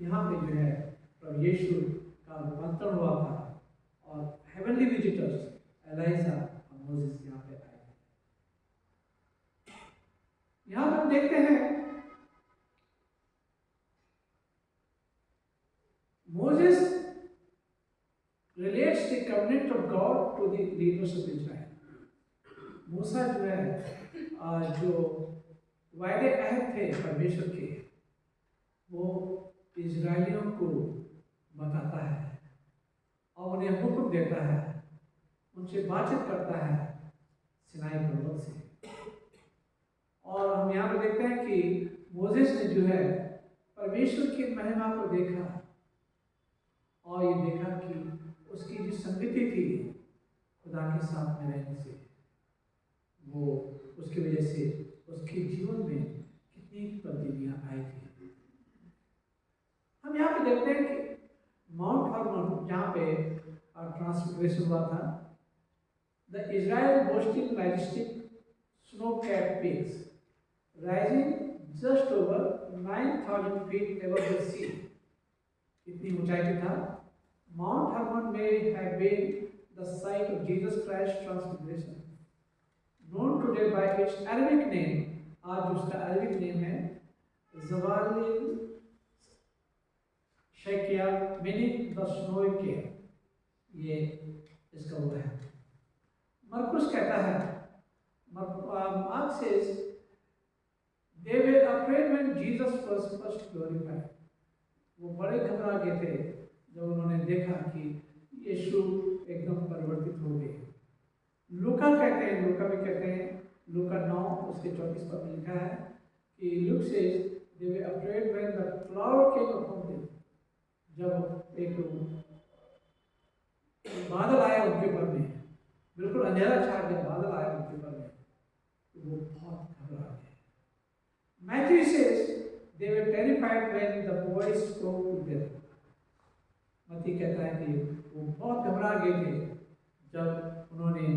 यहाँ पे जो है प्रभु यीशु का रूपांतरण हुआ था और हेवनली विजिटर्स एलाइजा और मोसेस यहाँ पे आए। यहाँ पर हम देखते हैं Moses relates the covenant of God to the leaders of Israel. मूसा जो है जो वायदे अहद थे परमेश्वर के, वो इजरायलियों को बताता है और उन्हें हुक्म देता है, उनसे बातचीत करता है सिनाई पर्वत से। और हम यहाँ पे देखते हैं कि मोसेस ने जो है परमेश्वर की महिमा को देखा और ये देखा कि उसकी जो संगति थी खुदा के साथ में रहने से, वो उसकी वजह से उसके जीवन में कितनी तब्दीलियाँ आई थी। हम यहाँ पे देखते हैं कि माउंट हर्मन जहाँ पे ट्रांसफिगरेशन हुआ था, the Israel boasting majestic snow cap peaks rising just over 9,000 feet above the sea, इतनी ऊंचाई पे था। माउंट हर्मन में have been the site of Jesus Christ transfiguration, known today by its Arabic name, आज उसका Arabic name है ज़वालिल शेकिया, meaning the snowy केव। ये इसका वो है। मरकुस कहता है, Mark says they were afraid when Jesus was first glorified. वो बड़े घबरा गए थे जब उन्होंने देखा कि यीशु एकदम परिवर्तित हो गए। लूका कहते हैं, लूका में कहते हैं, लूका 9 उसके 34 पद में लिखा है कि Luke says they were afraid when the cloud came upon them. जब एक बादल आया उनके ऊपर में, बिल्कुल अंधेरा छा गया, बादल आया उनके ऊपर में, तो वो बहुत घबरा गए. Matthew says they were terrified when the voice spoke to them. मत्ती कहता है कि वो बहुत घबरा गए थे जब उन्होंने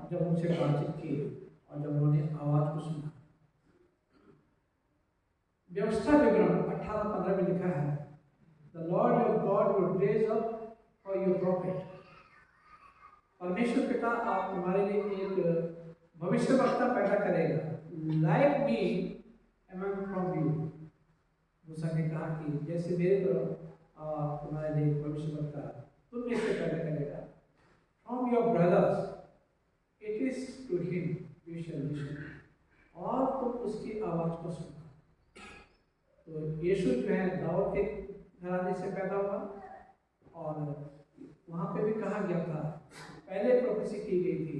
जब उनसे बातचीत की और जब उन्होंने आवाज को सुना. व्यवस्था विवरण 18:15 में लिखा है, The Lord your God will raise up for you prophet. परमेश्वर पिता आप तुम्हारे लिए एक भविष्यवक्ता पैदा करेगा, like me among from you. मूसा ने कहा कि जैसे मेरे तरफ तुम्हारे लिए भविष्यवक्ता तुम में से पैदा करेगा. From your brothers it is to him you shall listen. और तुम उसकी आवाज को सुनना. तो यीशु जो है दाऊद के घराने से पैदा हुआ और वहाँ पे भी कहा गया था, पहले प्रोफेसी की गई थी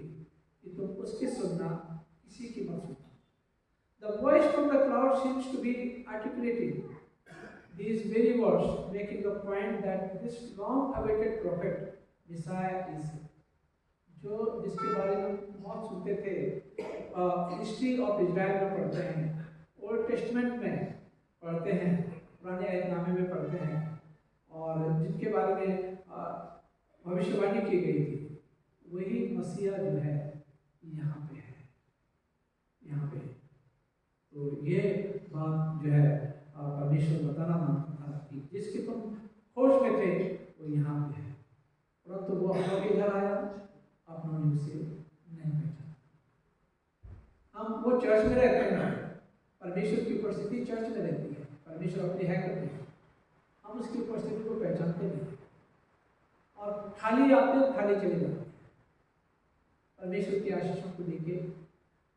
कि तुम उसकी सुनना, किसी की मत सुनना. The voice from the cloud seems to be articulating these very words, making the point that this long-awaited prophet Messiah is, जो जिसके बारे में बहुत सुनते थे, हिस्ट्री ऑफ इजराइल में पढ़ते हैं, ओल्ड टेस्टमेंट में पढ़ते हैं, पुराने अहदनामे में पढ़ते हैं, और जिनके बारे में भविष्यवाणी की गई थी, वही मसीहा जो है यहाँ पे है, यहाँ पे. तो ये बात जो है परमेश्वर बताना मांगता था कि जिसके तुम खोज में थे वो यहाँ पे है, परंतु वो अपनों के घर आया, अपनों ने उसे नहीं पहचाना. हम वो चर्च में रहते हैं, परमेश्वर की उपस्थिति चर्च में रहती है, परमेश्वर अपनी है करते हैं, हम उसकी उपस्थिति को पहचानते नहीं और खाली आते हैं, खाली चले जाते हैं. परमेश्वर की आशीषों को लेके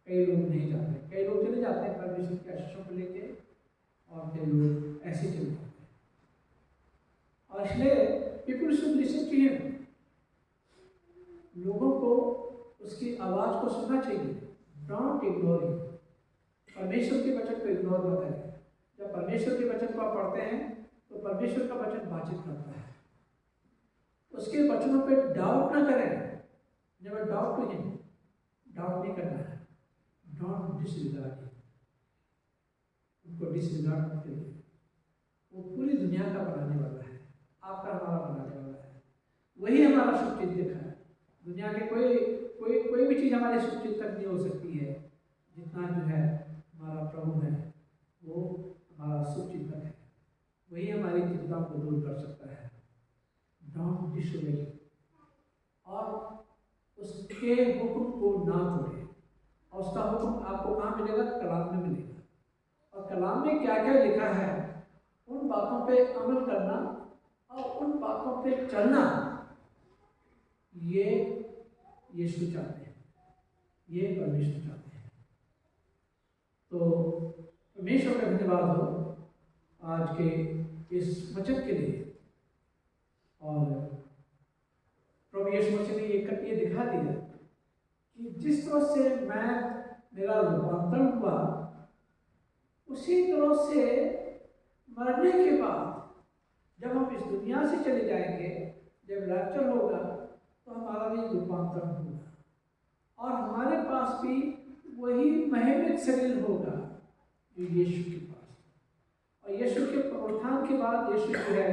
कई लोग नहीं जाते, कई लोग चले जाते हैं परमेश्वर की आशीषों को लेके, और कई लोग ऐसे चले जाते हैं. और इसलिए people should listen to him. लोगों को उसकी आवाज को सुनना चाहिए. Don't ignore him. परमेश्वर के वचन को इग्नोर मत करें. जब परमेश्वर के वचन को आप पढ़ते हैं तो परमेश्वर का वचन बातचीत करता है. उसके वचनों पे डाउट ना करें. Never doubt to him. Doubt नहीं करना है. Don't disregard. उनको डिसरिगार्ड मत करिए. वो पूरी दुनिया का बनाने वाला है, आपका हमारा बनाने वाला है. वही हमारा शुभचिंतक है. दुनिया के कोई भी चीज़ हमारे शुभचिंतक नहीं हो सकती है जितना जो है हमारा प्रभु है, वो हमारा शुभचिंतक है. वही हमारी चिंताओं को दूर कर सकता है. Don't disobey. और उसके हुक्म को ना तोड़े. और उसका हुक्म आपको कहाँ मिलेगा? कलाम में मिलेगा. और कलाम में क्या क्या लिखा है उन बातों पे अमल करना और उन बातों पे चलना, ये यीशु चाहते हैं, ये परमेश्वर चाहते हैं. तो परमेश्वर का धन्यवाद हो आज के इस वचन के लिए. और प्रभु यीशु मसीह ने ये दिखा दिया कि जिस तरह से मेरा रूपांतरण हुआ, उसी तरह से मरने के बाद जब हम इस दुनिया से चले जाएंगे, जब रैप्चर होगा तो हमारा भी रूपांतरण होगा और हमारे पास भी वही महिमित शरीर होगा जो यीशु के पास. और यीशु के पुनरुत्थान के बाद यीशु जो है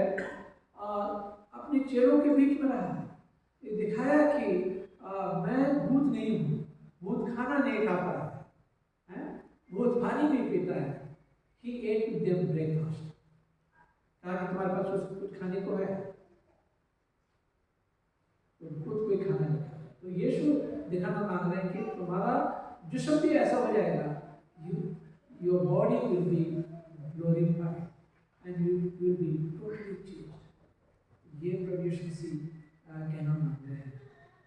अपने चेलों के बीच में रहा. ये दिखाया कि मैं भूत नहीं हूँ. भूत खाना नहीं खाता है, भूत पानी नहीं पीता है. He ate with them breakfast. कहा कि तुम्हारे पास कुछ खाने को है, तो खुद कोई खाना नहीं खाता. तो यीशु दिखाना मांग रहे हैं कि तुम्हारा जिस्म भी ऐसा हो जाएगा, your body will be glorified and you will be totally changed. ये प्रभु यीशु मसीह कहना मांग रहे हैं.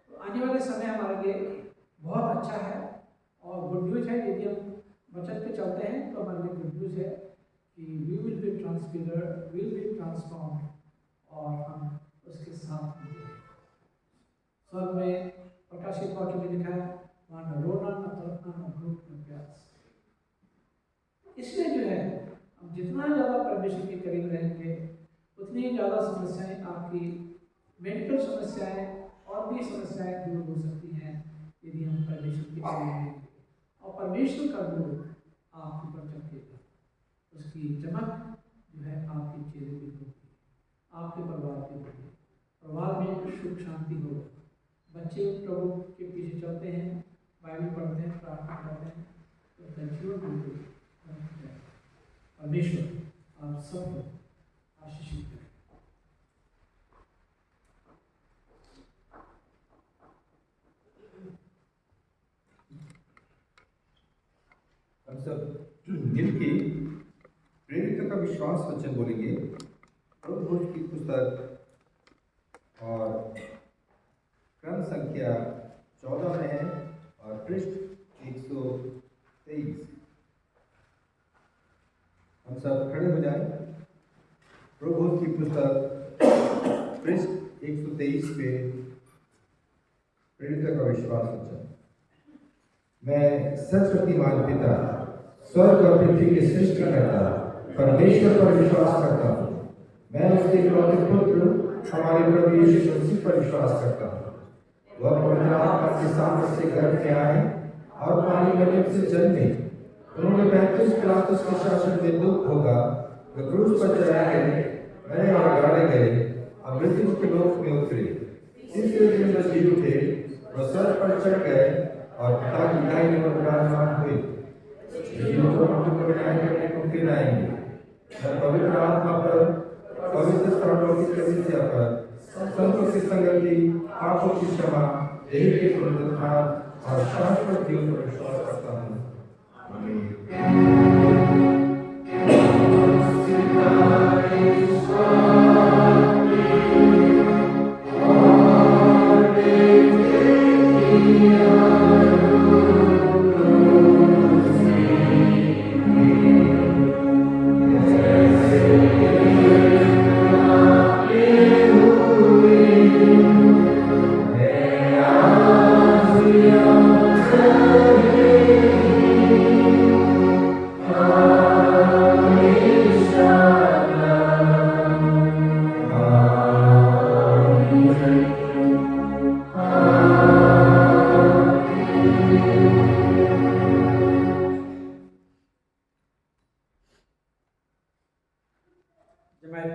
तो आने वाले समय हमारे लिए बहुत अच्छा है और गुड न्यूज है. यदि हम वचन पे चलते हैं तो हमारे लिए गुड न्यूज है कि we will be transfigured, we will be transformed, और हम उसके साथ होंगे. स्वर्ग में प्रकाशित वाक्य में लिखा है, वहाँ न रोना, न तड़पना, न भूख, न प्यास. इसलिए जो है हम जितना ज़्यादा परमेश्वर के करीब रहेंगे उतनी ज़्यादा समस्याएं आपकी मेडिकल समस्याएं और भी समस्याएं दूर हो सकती हैं यदि हम परमेश्वर के करीब रहेंगे और परमेश्वर का नूर आपके ऊपर चमकेगा, उसकी चमक जो है आपके चेहरे पे होगी, आपके परिवार पे होगी, परिवार में सुख शांति होगा। बच्चे प्रभु के पीछे चलते हैं, बाइबल पढ़ते हैं, प्रार्थना करते हैं, तो उनका जीवन बिल्कुल बदल जाएगा। परमेश्वर आप सबको आशीषित करें। हम सब मिलके प्रेरित का विश्वास वचन बोलेंगे। प्रभु भोज की पुस्तक और क्रम संख्या 14 में है और पृष्ठ 123। हम सब खड़े हो जाएं। प्रभु भोज की पुस्तक पृष्ठ 123 पे प्रेरित का विश्वास वचन। मैं सर्वशक्तिमान पिता स्वर्ग और पृथ्वी के सृष्टिकर्ता परमेश्वर पर विश्वास करता हूँ। मैं उसके इकलौते पुत्र हमारे प्रभु यीशु मसीह पर विश्वास करता हूँ। वह पवित्र आत्मा के सामर्थ्य से गर्भ में आए और पानी मरियम से जन्मे। उन्होंने 35 पिलातुस के शासन में दुख भोगा, वे क्रूस पर चढ़ाए गए, मरे और गाड़े गए, और मृत्यु के लोक में उतरे। तीसरे दिन वह जी उठे, वह स्वर्ग पर चढ़ गए और पिता की दाहिनी ओर विराजमान हुए। जीवों को न्याय करने को फिर आएंगे। मैं पवित्र आत्मा पर, पवित्र सर्वलौकिक कलीसिया पर, संतों की संगति, पापों की क्षमा, देह के पुनरुत्थान और शाश्वत जीवन पर विश्वास करता हूँ।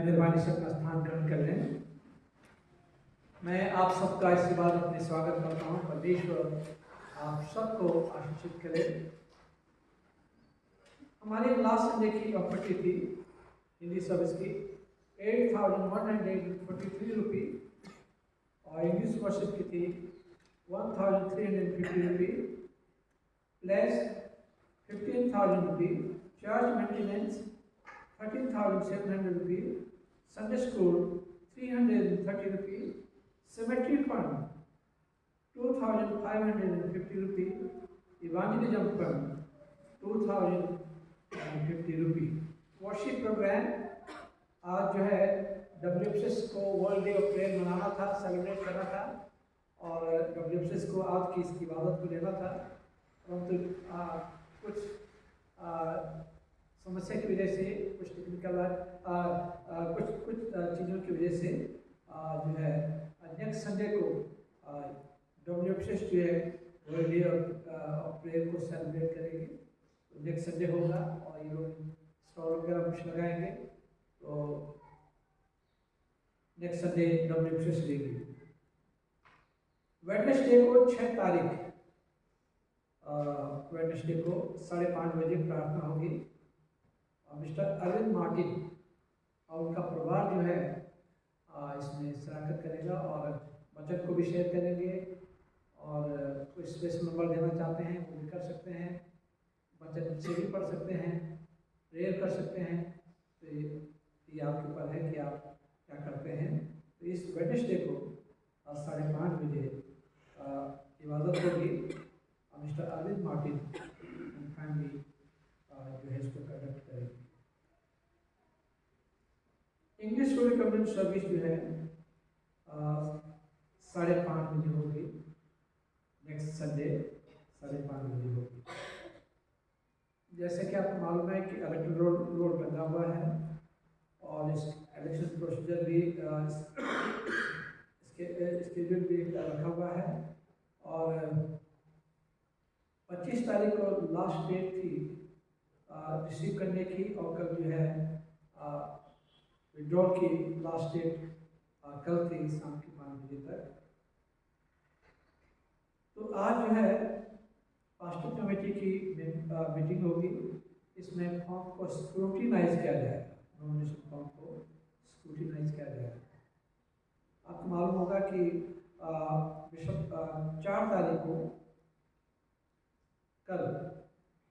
मेहरबानी से अपना स्थान ग्रहण कर लें। मैं आप सबका इस बार अपने स्वागत करता हूँ। परमेश्वर आप सबको आशीषित करे। हमारी लास्ट संडे की प्रॉपर्टी थी हिंदी सर्विस की 8,143 रुपी और इंग्लिश वर्शिप की थी 1,350 रुपी प्लस 15,000 रुपी, चर्च मेंटेनेंस 13,700 रुपी, संडे स्कूल 330 रुपी, cemetery fund 2,550 रुपी, evangelism fund 2,050 रुपी। वर्शिप प्रोग्राम आज जो है WFS को वर्ल्ड डे ऑफ प्रेयर मनाना था, सेलिब्रेट करना था और WFS को आज की इस इबादत को लेना था, परंतु कुछ समस्या की वजह से, कुछ टेक्निकल कुछ चीज़ों की वजह से जो है नेक्स्ट संडे को WFS जो है वर्ल्ड डे ऑफ प्रेयर को सेलिब्रेट करेंगे। तो नेक्स्ट संडे होगा और ये लोग स्टॉल वगैरह कुछ लगाएंगे, तो नेक्स्ट संडे WFS देंगे। वेडनेसडे को 6 तारीख वेडनेसडे को 5:30 बजे प्रार्थना होगी। मिस्टर अरविंद मार्टिन और उनका परिवार जो है इसमें शिरकत करेगा और बचत को भी शेयर करेंगे और कोई स्पेशल नंबर देना चाहते हैं वो भी कर सकते हैं, बचत से भी पढ़ सकते हैं, प्रेयर कर सकते हैं। तो ये आपके ऊपर है कि आप क्या करते हैं। तो इस वेडनेसडे को 5:30 बजे इबादत होगी। मिस्टर अरविंद मार्टिन फैमिली जो है इसको कंडक्ट करेगी। इंग्लिश होली कम्युनिटी सर्विस जो है 5:30 बजे होगी। नेक्स्ट संडे 5:30 बजे होगी। जैसे कि आपको मालूम है कि इलेक्टोरल रोल टंगा हुआ है और इस इलेक्शन प्रोसीजर भी स्केड्यूल भी रखा हुआ है और 25 तारीख को लास्ट डेट थी रिसीव करने की और कल जो है विड्रॉल की लास्ट डेट कल थी शाम के 5 बजे तक। तो आज जो है पास्टर कमेटी की मीटिंग होगी। इसमें फॉर्म को स्क्रूटिनाइज किया जाएगा, नॉमिनेशन फॉर्म को स्क्रूटिनाइज किया जाएगा। आपको मालूम होगा कि बिशप 4 तारीख को कल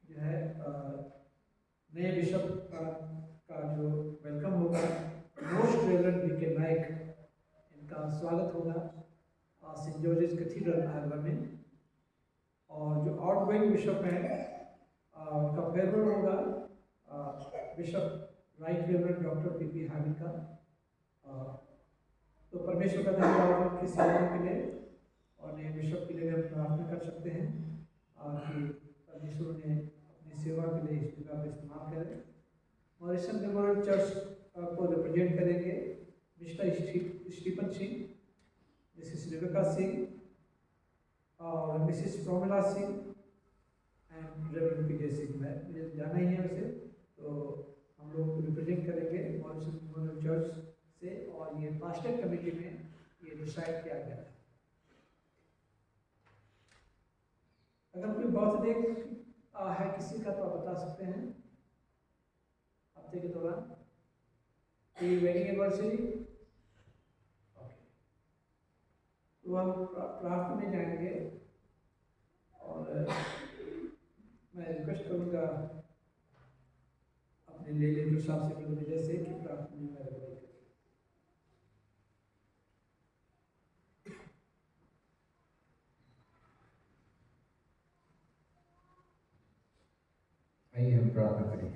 जो है नए बिशप का जो वेलकम होगा, मोस्ट रेवरेंड वीके नाइक, इनका स्वागत होगा सेंट जॉर्जेस कैथीड्रल आयरलैंड में। और जो आउटगोइंग बिशप हैं उनका फेयरवेल होगा bishop right reverend doctor PP Hamid का। तो परमेश्वर का धन्यवाद उनकी सेवाओं के लिए और नए बिशप के लिए हम प्रार्थना कर सकते हैं कि परमेश्वर ने अपनी सेवा के लिए इस जगह पर इस्तेमाल करें। मॉरिसन मेमोरियल चर्च को रिप्रेजेंट करेंगे mister Stephen Singh, missus Rebecca Singh और missus Promila Singh and reverend P J Singh. मुझे जाना ही है वैसे, तो हम लोग रिप्रेजेंट करेंगे मॉरिसन मेमोरियल चर्च से और ये पास्टर कमेटी में ये डिसाइड किया गया है। अगर कोई बर्थडे है किसी का तो आप बता सकते हैं हफ्ते के दौरान, कोई वेडिंग एनिवर्सरी। तो हम प्रार्थना में जाएंगे और मैं रिक्वेस्ट करूँगा अपने लेडर साहब से मिलने जैसे कि प्रार्थना में मेरे को आइए हम प्रार्थना करें।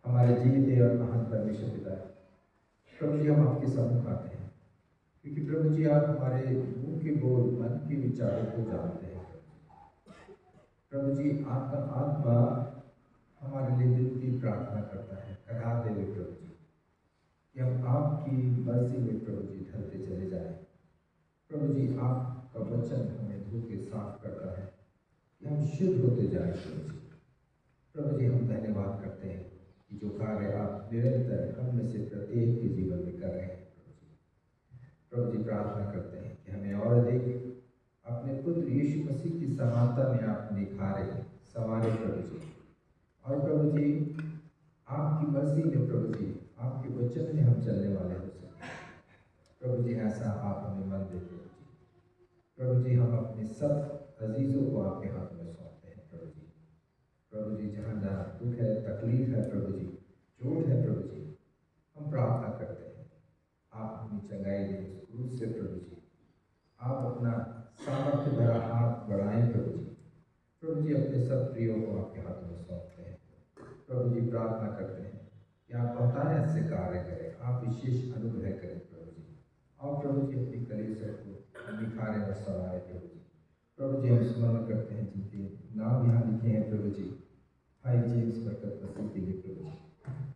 हमारे जीवित और महान परमेश्वर पिता, प्रभु जी हम आपके सम्मुख आते हैं क्योंकि प्रभु जी आप हमारे मुंह के बोल मन के विचारों को जानते हैं। प्रभु जी आपका आत्मा हमारे लिए दिल की प्रार्थना करता है, कहा देवे प्रभु जी कि हम आपकी मर्जी में प्रभु जी ढलते चले जाएं। प्रभु जी आपका वचन हमें धो के साफ करता है कि हम शुद्ध होते जाएं। प्रभु जी हम धन्यवाद करते हैं कि जो कार्य आप निरंतर हम में से प्रत्येक के जीवन में कर रहे हैं। प्रभु जी प्रार्थना करते हैं कि हमें और अधिक अपने पुत्र यीशु मसीह की समानता में आप निखारे संवारे प्रभु जी। और प्रभु जी आपकी मर्जी में प्रभु जी आपके वचन में हम चलने वाले हो सके। प्रभु जी ऐसा आप हमें मन देते प्रभु जी। प्रभु जी हम अपने सब अजीज़ों को आपके हाथ में सौंपते हैं प्रभु जी। प्रभु जी जहाँ जहाँ दुख है, तकलीफ है प्रभु जी, चोट है प्रभु जी, हम प्रार्थना करते हैं आप अपनी चंगाई दें उस क्रूस से प्रभु जी। आप अपना सामर्थ्य भरा हाथ बढ़ाएं प्रभु जी। प्रभु जी अपने सब प्रियों को आपके हाथों में सौंपते हैं। प्रभु जी प्रार्थना करते हैं कि आप बताएं ऐसे कार्य करें, आप विशेष अनुग्रह करें प्रभु जी। और प्रभु जी अपनी कलीसिया को निखारें और संवारें प्रभु जी। प्रभु जी हम स्मरण करते हैं जिनके नाम यहाँ लिखे हैं प्रभु जी, भाई जेम्स बरकत मसीह के लिए प्रभु जी।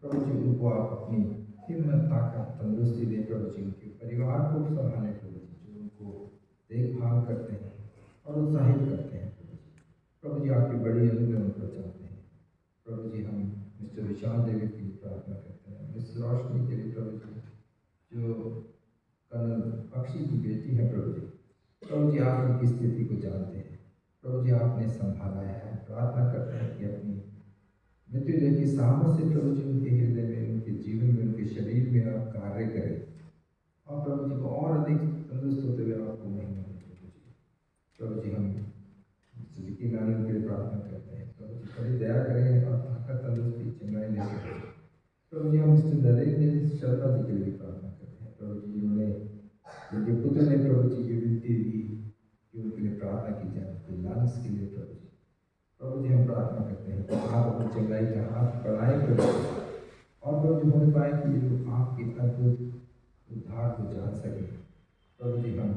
प्रभु जी उनको आप अपनी हिम्मत, ताकत, तंदुरुस्ती दें प्रभु जी। उनके परिवार को संभालें प्रभु जी, जो उनको देखभाल करते हैं और उत्साहित करते हैं प्रभु जी। प्रभु जी आपकी बड़ी अनुग्रह उन पर चाहते हैं प्रभु जी। हम मिस्टर विशाल देवी के लिए प्रार्थना करते हैं, मिस रोशनी के लिए प्रभु जी, जो कर्नल बख्शी की बेटी है प्रभु जी। प्रभु जी आप उनकी स्थिति को जानते हैं प्रभु जी, आपने संभाला है। प्रार्थना करते हैं कि अपनी मृत्यु की सामर्थ से प्रभु जी उनके हृदय में, उनके जीवन में, उनके शरीर में आप कार्य करें और प्रभु जी को और अधिक तंदुरुस्त होते हुए आपको महिमा दें प्रभु जी। प्रभु जी हम विकी मैनन के लिए प्रार्थना करते हैं प्रभु जी, बड़ी दया करें और ताकत, तंदुरुस्ती, चंगाई ले सकें प्रभु जी। हम मिस्टर नरेंद्र शर्मा जी के लिए प्रार्थना करते हैं प्रभु जी, जिन्होंने उनके पुत्र ने प्रभु जी ये विनती दी कि उनके लिए प्रार्थना की जाए, उनके लालच के लिए प्रभु जी। प्रभु जी हम प्रार्थना करते हैं कि आप अपनी चंगाई का हाथ बढ़ाएं प्रभु जी, और प्रभु जी होने पाए कि जो आपके अद्भुत उद्धार को जान सके प्रभु जी। हम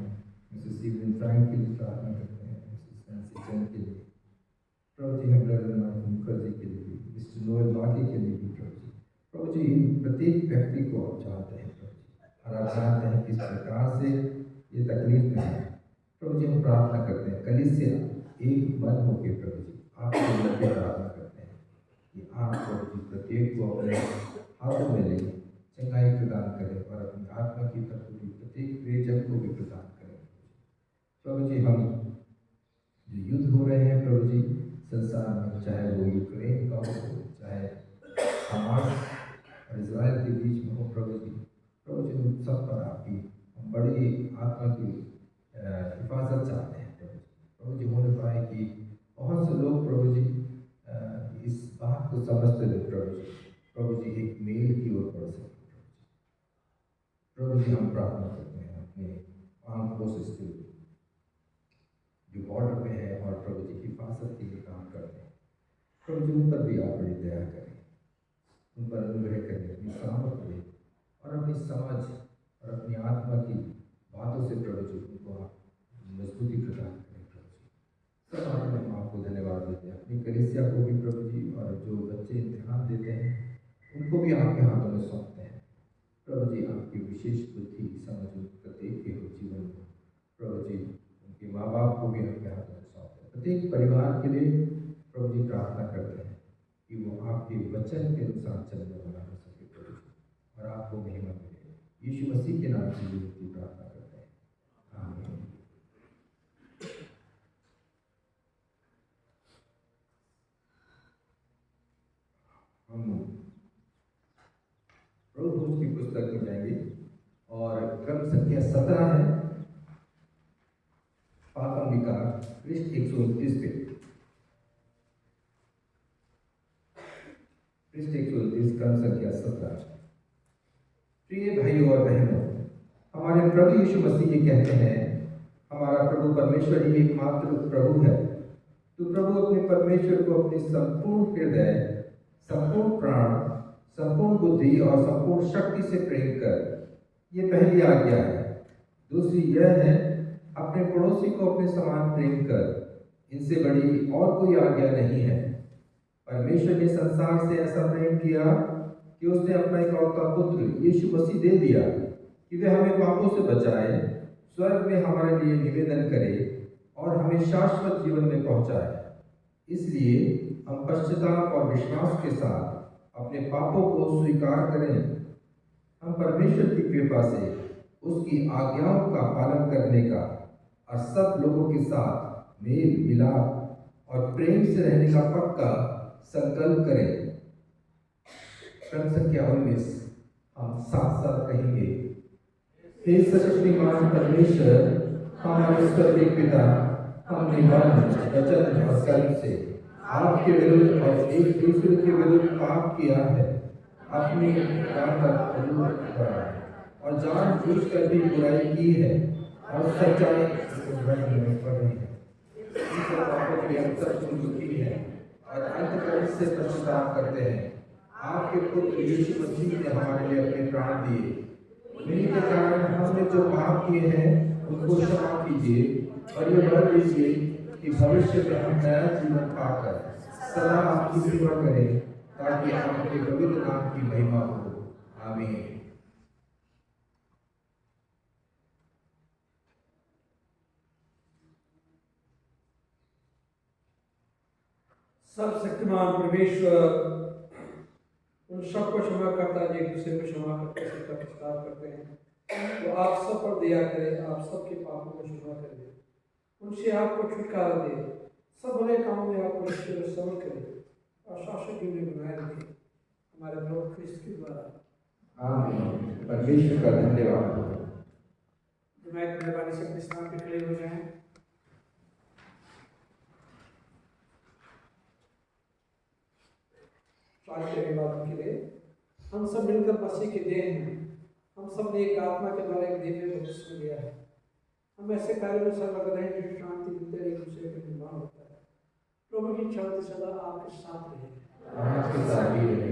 मिसेस स्टीवन फ्रैंक के लिए प्रार्थना करते हैं, मिसेस नैंसी चंद के लिए प्रभु जी हम रविंद्रनाथ मुखर्जी के लिए भी, मिस्टर नोएल बाकी के लिए भी प्रभु जी प्रत्येक व्यक्ति को आप जानते हैं प्रभु जी, और आप जानते हैं किस प्रकार से ये तकलीफ में है। प्रभु जी हम प्रार्थना करते हैं कलीसिया एक मन होकर प्रभु जी आपके लिए प्रार्थना करते हैं कि आप प्रभु जी प्रत्येक को अपने हाथों में ले चंगाई प्रदान करें और अपनी आत्मा की तत्व प्रत्येक प्रियजन को भी प्रदान करें। प्रभु जी हम जो युद्ध हो रहे हैं प्रभु जी संसार में, चाहे वो यूक्रेन का हो, चाहे हमास और इजराइल के बीच में हो प्रभु जी उन सब पर आपकी बड़ी आत्मा की हिफाजत चाहते हैं प्रभु जी होने पाए कि बहुत से लोग प्रभु जी इस बात को समझते हुए प्रभु जी एक मेल की ओर बढ़ सके। प्रभु जी हम प्रार्थना करते हैं अपने आर्म फोर्सेस के जो बॉर्डर पे है और प्रभु जी हिफाजत के लिए काम करते हैं। प्रभु जी उन पर भी आप बड़ी दया करें, उन पर अनुग्रह करें, अपनी सामर्थ्य दें और अपनी समझ और अपनी आत्मा की बातों से प्रभु जी उनको आप मजबूती प्रदान करें। प्रभु जी सब बातों में हम आपको धन्यवाद देते हैं, अपनी कलीसिया को भी प्रभु जी और जो बच्चे इम्तिहान देते हैं उनको भी आपके हाथों में सौंपते हैं। प्रभु जी आपकी विशेष बुद्धि समझ प्रत्येक के जीवन में प्रभु जी उनके माँ बाप को भी आपके हाथों में सौंपते हैं। प्रत्येक परिवार के लिए प्रभु जी प्रार्थना करते हैं कि वो आपके वचन के अनुसार चलने वाला हो सके प्रभु जी, और आपको महिमा मिले। यीशु मसीह के नाम से ये प्रार्थना करते हैं, आमीन। हम प्रभु भोज की पुस्तक में जाएंगे और क्रम संख्या 17 है, पाकम विकार पृष्ठ 129 पे, पृष्ठ 129 क्रम संख्या 17। प्रिय भाइयों और बहनों, हमारे प्रभु यीशु मसीह ये कहते हैं, हमारा प्रभु परमेश्वर ही एकमात्र प्रभु है। तो प्रभु अपने परमेश्वर को अपने संपूर्ण हृदय, संपूर्ण प्राण, संपूर्ण बुद्धि और संपूर्ण शक्ति से प्रेम कर, ये पहली आज्ञा है। दूसरी यह है, अपने पड़ोसी को अपने समान प्रेम कर। इनसे बड़ी और कोई आज्ञा नहीं है। परमेश्वर ने संसार से ऐसा प्रेम किया कि उसने अपना इकलौता पुत्र यीशु मसीह दे दिया कि वह हमें पापों से बचाए, स्वर्ग में हमारे लिए निवेदन करे और हमें शाश्वत जीवन में पहुंचाए। इसलिए हम पश्चाताप और विश्वास के साथ अपने पापों को स्वीकार करें। हम परमेश्वर की कृपा से उसकी आज्ञाओं का पालन करने का और सब लोगों के साथ मेल मिलाप और प्रेम से रहने का पक्का संकल्प करें। क्रम संख्या 19 हम साथ साथ कहेंगे, हे सर्वशक्तिमान परमेश्वर, हमारे स्वर्गीय पिता, हमने मन, वचन और कर्म से आपके विरुद्ध और एक दूसरे के विरुद्ध पाप किया है, अपनी और जानबूझकर भी बुराई की है और सच्चाई पर नहीं है। है और अंतकरण से पश्चाताप करते हैं। आपके पुत्र यीशु मसीह ने हमारे लिए अपने प्राण दिए। उन्हीं के कारण हमने जो पाप किए हैं उनको क्षमा कीजिए और ये वर दीजिए कि भविष्य में हम नया जीवन पाकर सदा आपकी सेवा करें, ताकि आपके पवित्र नाम की महिमा हो। आमीन। सर्वशक्तिमान परमेश्वर उन सबको क्षमा करता है, एक दूसरे को क्षमा करते सबका प्रस्ताव करते हैं। तो आप सब पर दया करें, आप सबके पापों को क्षमा कर दे, उनसे आपको छुटकारा दे, सब बुरे कामों में आपको समझ करें और शासक की उन्हें बनाए रखें हमारे प्रभु ख्रिस्त के द्वारा। आमीन। परमेश्वर का धन्यवाद हो। जुमैत मेहरबानी से अपने स्थान पर खड़े हो जाएं। के लिए हम सब मिलकर मसीह के देह हैं। हम सब ने एक आत्मा के द्वारा एक देह में बपतिस्मा लिया है। हम ऐसे कार्य में संलग्न हैं जो शांति मिलकर एक दूसरे का निर्माण होता है। प्रभु की शांति सदा आपके साथ रहे, आपके साथ भी रहे।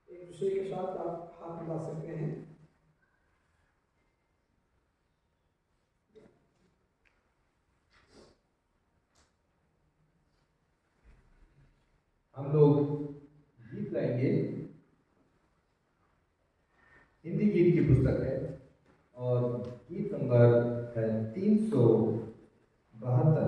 एक दूसरे के साथ आप हाथ मिला सकते हैं। हम लोग गीत गाएंगे। हिंदी गीत की पुस्तक है और गीत नंबर है 372।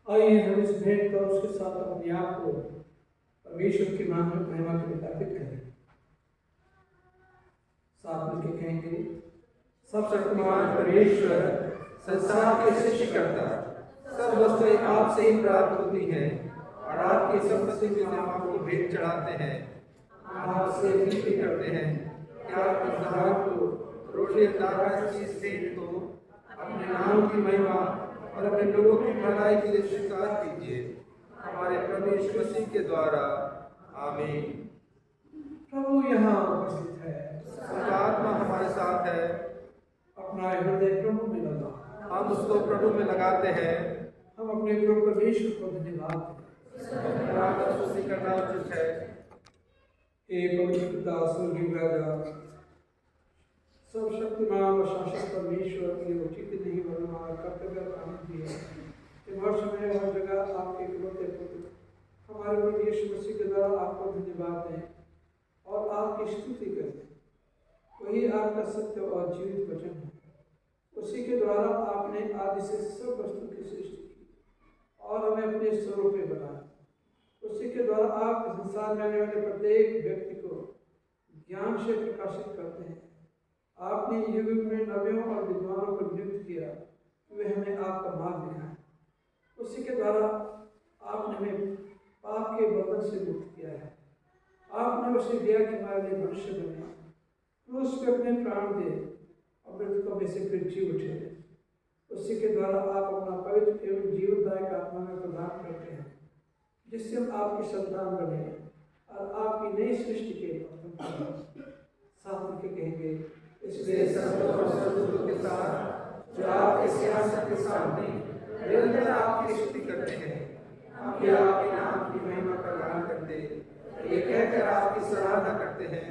आइए हम इस भेंट और उसके साथ अपने आप को परमेश्वर की महिमा के लिए अर्पित करें। साथ मिलकर कहेंगे, सब शक्तिमान परमेश्वर, संसार के सृष्टिकर्ता, सब वस्तुएं आपसे ही प्राप्त होती हैं और आपकी सब वस्तुओं से हम आपको भेंट चढ़ाते हैं। हम आपसे विनती करते हैं कि आप इस दहाड़ को रोशनी ताकत की इस भेंट को अपने नाम की महिमा और अपने लोगों की भलाई के लिए स्वीकार कीजिए, हमारे प्रभु यीशु मसीह के द्वारा। आमीन। प्रभु यहाँ उपस्थित है, आत्मा हमारे साथ है। अपना हृदय प्रभु में लगा, हम उसको प्रभु में लगाते हैं। हम अपने प्रभु परमेश्वर को धन्यवाद करना उचित है। हे पवित्र पिता, स्वर्गीय राजा, सब शक्तिमान और शासक परमेश्वर के उचित नहीं वरना कर्तव्य काम किए। हर समय हर जगह आपके इकलौते पुत्र हमारे प्रभु यीशु मसीह के द्वारा आपको धन्यवाद दें। और आपकी स्तुति करें। वही आपका सत्य और जीवित वचन है। उसी के द्वारा आपने आदि से सब वस्तु की सृष्टि की और हमें अपने स्वरूप में बनाया। उसी के द्वारा आप संसार में आने वाले प्रत्येक व्यक्ति को ज्ञान से प्रकाशित करते हैं। आपने युग में नबियों और विद्वानों को नियुक्त किया कि वे हमें आपका मार्ग दिखाएं। उसी के द्वारा आपने हमें पाप के बंधन से मुक्त किया है। आपने उसे दिया कि हमारे लिए मनुष्य बने, क्रूस पे अपने प्राण दे और मृतकों में से फिर जी उठे। उसी के द्वारा आप अपना पवित्र एवं जीवनदायक आत्मा में प्रदान करते हैं, जिससे हम आपकी संतान बने और आपकी नई सृष्टि के साथ मिलकर कहेंगे, इसलिए सद्गुरु के साथ जो आपके सिंहासन के सामने निरंतर आपकी स्तुति करते हैं, हम भी आपके नाम की महिमा का गान करते, ये कहकर आपकी सराहना करते हैं,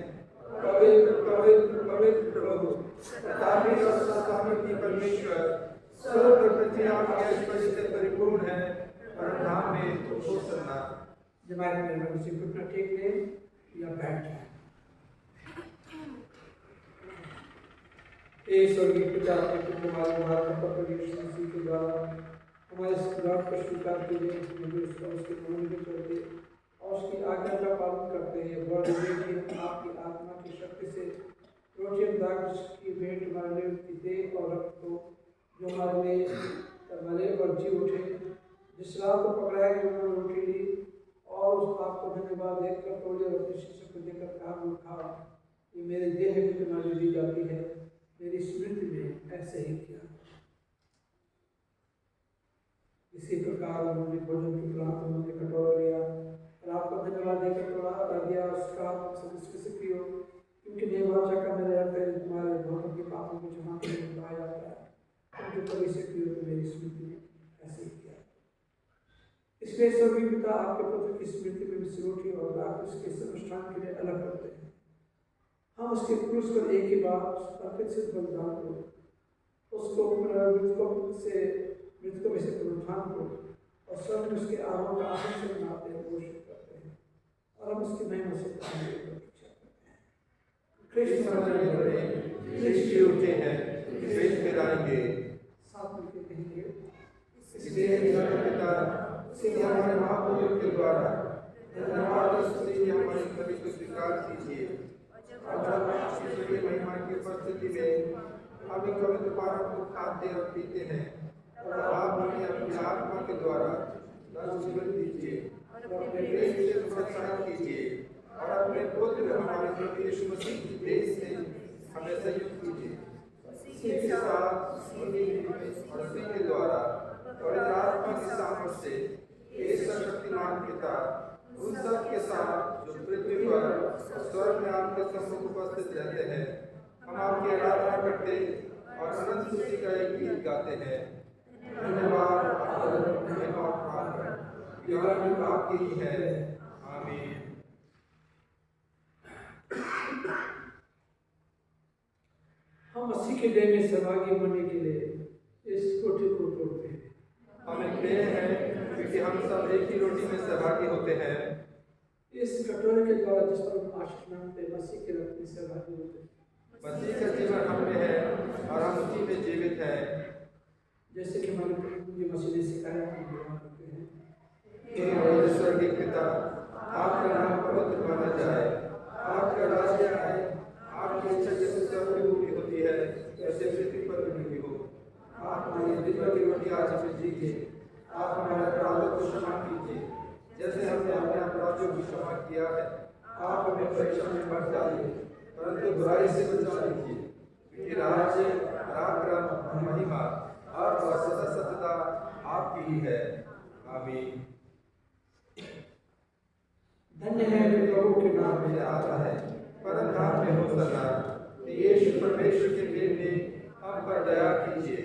पवित्र पवित्र पवित्र प्रभु पितामही और सामर्थी परमेश्वर, स्वर्ग और पृथ्वी आपके ऐश्वर्य से परिपूर्ण है, परमधाम में होसन्ना। जमात में हम इसे घुटना टेक लें या बैठ जाएं। स्वर्गीय पिता तुम्हारे भारत यीशु मसीह के द्वारा हमारे इस खुदा को स्वीकार कीजिए, उसके मन के चलते और उसकी आज्ञा का पालन करते हैं। बहुत कि आपकी आत्मा की शक्ति से रोटी दाग की भेंट हमारे लिए उसकी देह और रक्त को, जो हमारे लिए मरे और जी उठे। जिस रात को पकड़ाया कि उन्होंने रोटी ली और उस बात को धन्यवाद देकर तोड़े और अपने शिष्य को देकर कहा, खा, ये मेरी देह है जो तुम्हारी दी जाती है, मेरी स्मृति में ऐसे ही किया। इसी प्रकार उन्होंने भोजन के उपरांत उन्होंने कटोरा लिया और आपको धन्यवाद देकर तोड़ा और दिया, उसका से पियो, क्योंकि ये वाचा का मेरा रक्त है, तुम्हारे बहुतों के पापों को क्षमा करने में पाया जाता है, जो कभी से पियो तो मेरी स्मृति में ऐसे ही किया। इसलिए स्वर्गीय पिता आपके पुत्र की स्मृति में मिस रोटी और दाख उसके अनुष्ठान के लिए अलग करते हैं। हम उसके क्रूस पर एक ही बार अर्पित सिद्ध बलिदान को, उसको मृतकों में से पुनरुत्थान को और स्वर्ग में उसके आरोह का आसन से मनाते हैं, घोषित करते हैं और हम उसकी महिमा से प्रतीक्षा करते हैं। कृष्ण उठे हैं, कृष्ण फिराएंगे, साथ मिलकर कहेंगे, इसलिए पिता सीधे हमारे महापुरुषों के द्वारा धन्यवाद और स्तुति हमारी सभी को स्वीकार कीजिए और जब आपकी महिमा की उपस्थिति में हम इन पवित्र पानों को खाते और पीते हैं, तब आप हमें अपनी आत्मा के द्वारा जीवन दीजिए और अपने प्रेम से प्रोत्साहित कीजिए और अपने पुत्र हमारे प्रभु यीशु मसीह की देह से हमें संयुक्त कीजिए। उसी के साथ और उसी के द्वारा पवित्र आत्मा की सामर्थ से एक शक्तिमान पिता उन सब के साथ जो पृथ्वी पर स्वर्ग में आपके सम्मुख उपस्थित रहते हैं, हम आपकी आराधना करते और अनंत स्तुति का एक गीत गाते हैं। धन्यवाद आपकी ही है, आमीन। हम मसीह के देह में सहभागी होने के लिए इस रोटी को तोड़ते हैं। हमें प्रिय है क्योंकि हम सब एक ही रोटी में सहभागी होते हैं। इस कटोरे के द्वारा जिस पर हम आशीष मांगते हैं, मसीह के रक्त में सहभागी होते हैं। मसीह का जीवन हम में है और हम उसी में जीवित हैं, जैसे कि हमारे प्रभु मसीह ने सिखाया कि हम करते हैं। हे स्वर्गीय पिता, आपका नाम पवित्र माना जाए, आपका राज्य आए, आपकी इच्छा जैसे स्वर्ग में पूरी होती है वैसे पृथ्वी पर भी पूरी हो। आप हमारी जीवन की रोटी आज हमें दीजिए। आप हमारे अपराधों को क्षमा कीजिए जैसे हमने अपने अपराधों को क्षमा किया है। आप हमें परीक्षा में मत डालिए परंतु बुराई से बचा लीजिए, क्योंकि राज्य, पराक्रम, महिमा और सदा सदा आपकी ही है, आमीन। धन्य है जो प्रभु के नाम में आता है, परम धाम में होसन्ना। यीशु परमेश्वर के बेटे, हम पर दया कीजिए।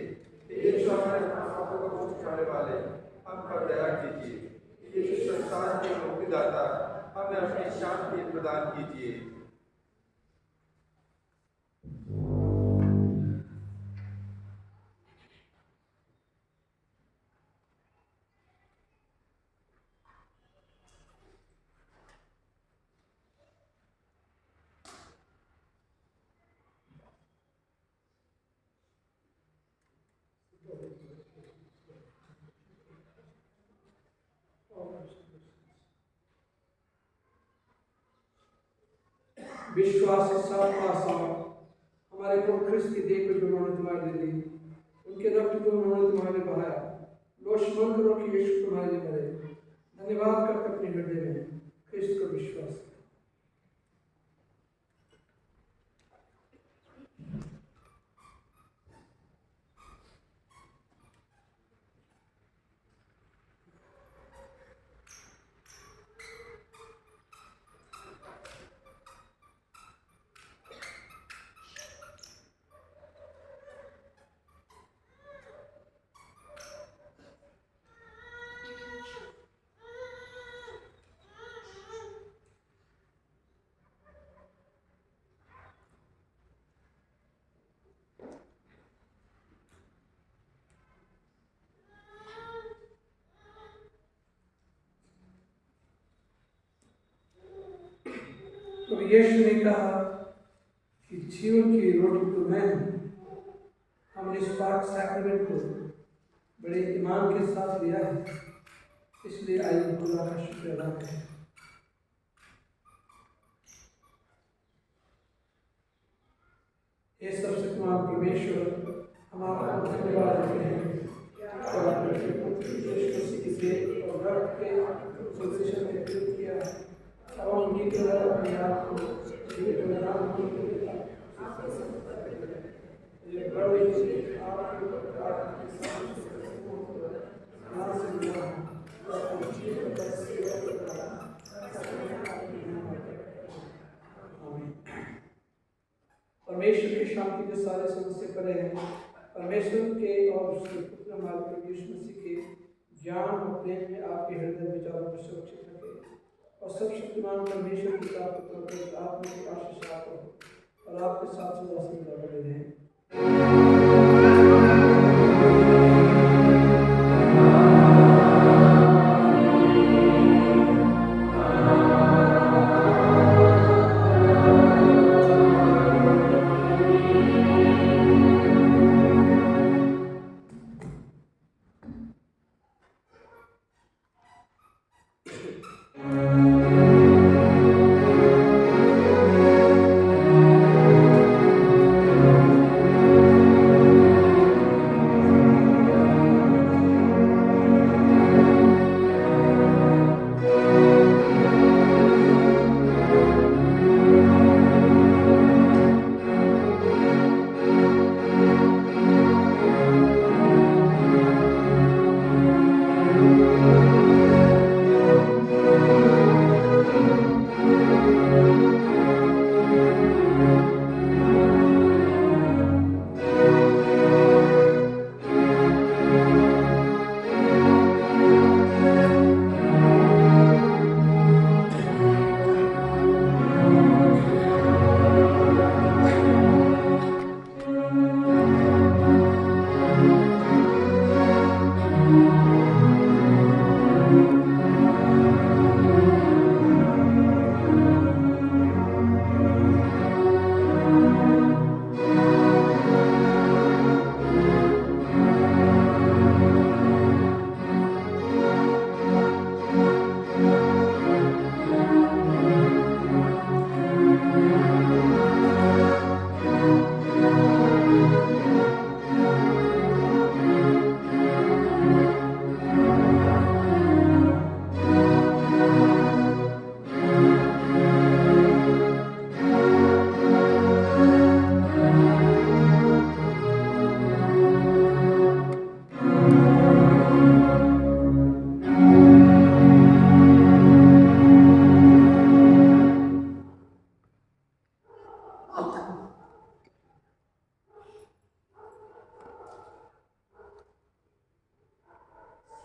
यीशु हमारे पापों को क्षमा करने वाले, हम पर दया कीजिए। यीशु संसार के मुक्तिदाता, हमें अपनी शांति प्रदान कीजिए। विश्वास के साथ पास आओ। हमारे प्रभु ख्रिस्त की देह को जो उन्होंने तुम्हारे लिए दी, उनके रक्त को उन्होंने तुम्हारे लिए बहाया, लोशमन करो कि यीशु तुम्हारे लिए मरे। धन्यवाद करके अपने हृदय में ख्रिस्त को विश्वास करो। तो यीशु ने कहा कि जीवन की रोटी तो मैं हूँ। हमने इस पाक सैक्रेमेंट को बड़े ईमान के साथ लिया है, इसलिए आइए खुदा का शुक्र अदा करें। हे सर्वशक्तिमान परमेश्वर, हम आपका धन्यवाद देते हैं और आपने यीशु मसीह के देह और रक्त के सुविशेषण में प्रयोग किया है। अब हम उन्हीं के द्वारा अपने आप को जीवित बलिदान के लिए ये बड़े आपके उपकार के साथ यहाँ से मिला है और जीवित परमेश्वर की शांति के सारे समस्या परे हैं। परमेश्वर के और उसके पुत्र हमारे प्रभु यीशु मसीह के ज्ञान और प्रेम में आपके हृदय विचारों को सुरक्षित रखे और सब शक्तिमान परमेश्वर की प्राप्त आत्मिक आशीष आपको और आपके साथ सदा सदा बने रहें।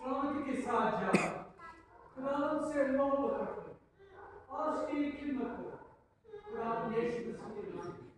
सलामती के साथ जाओ, खुदावंद से मोहब्बत रखो और उसकी खिदमत करो। खुदा यीशु मसीह के नाम में।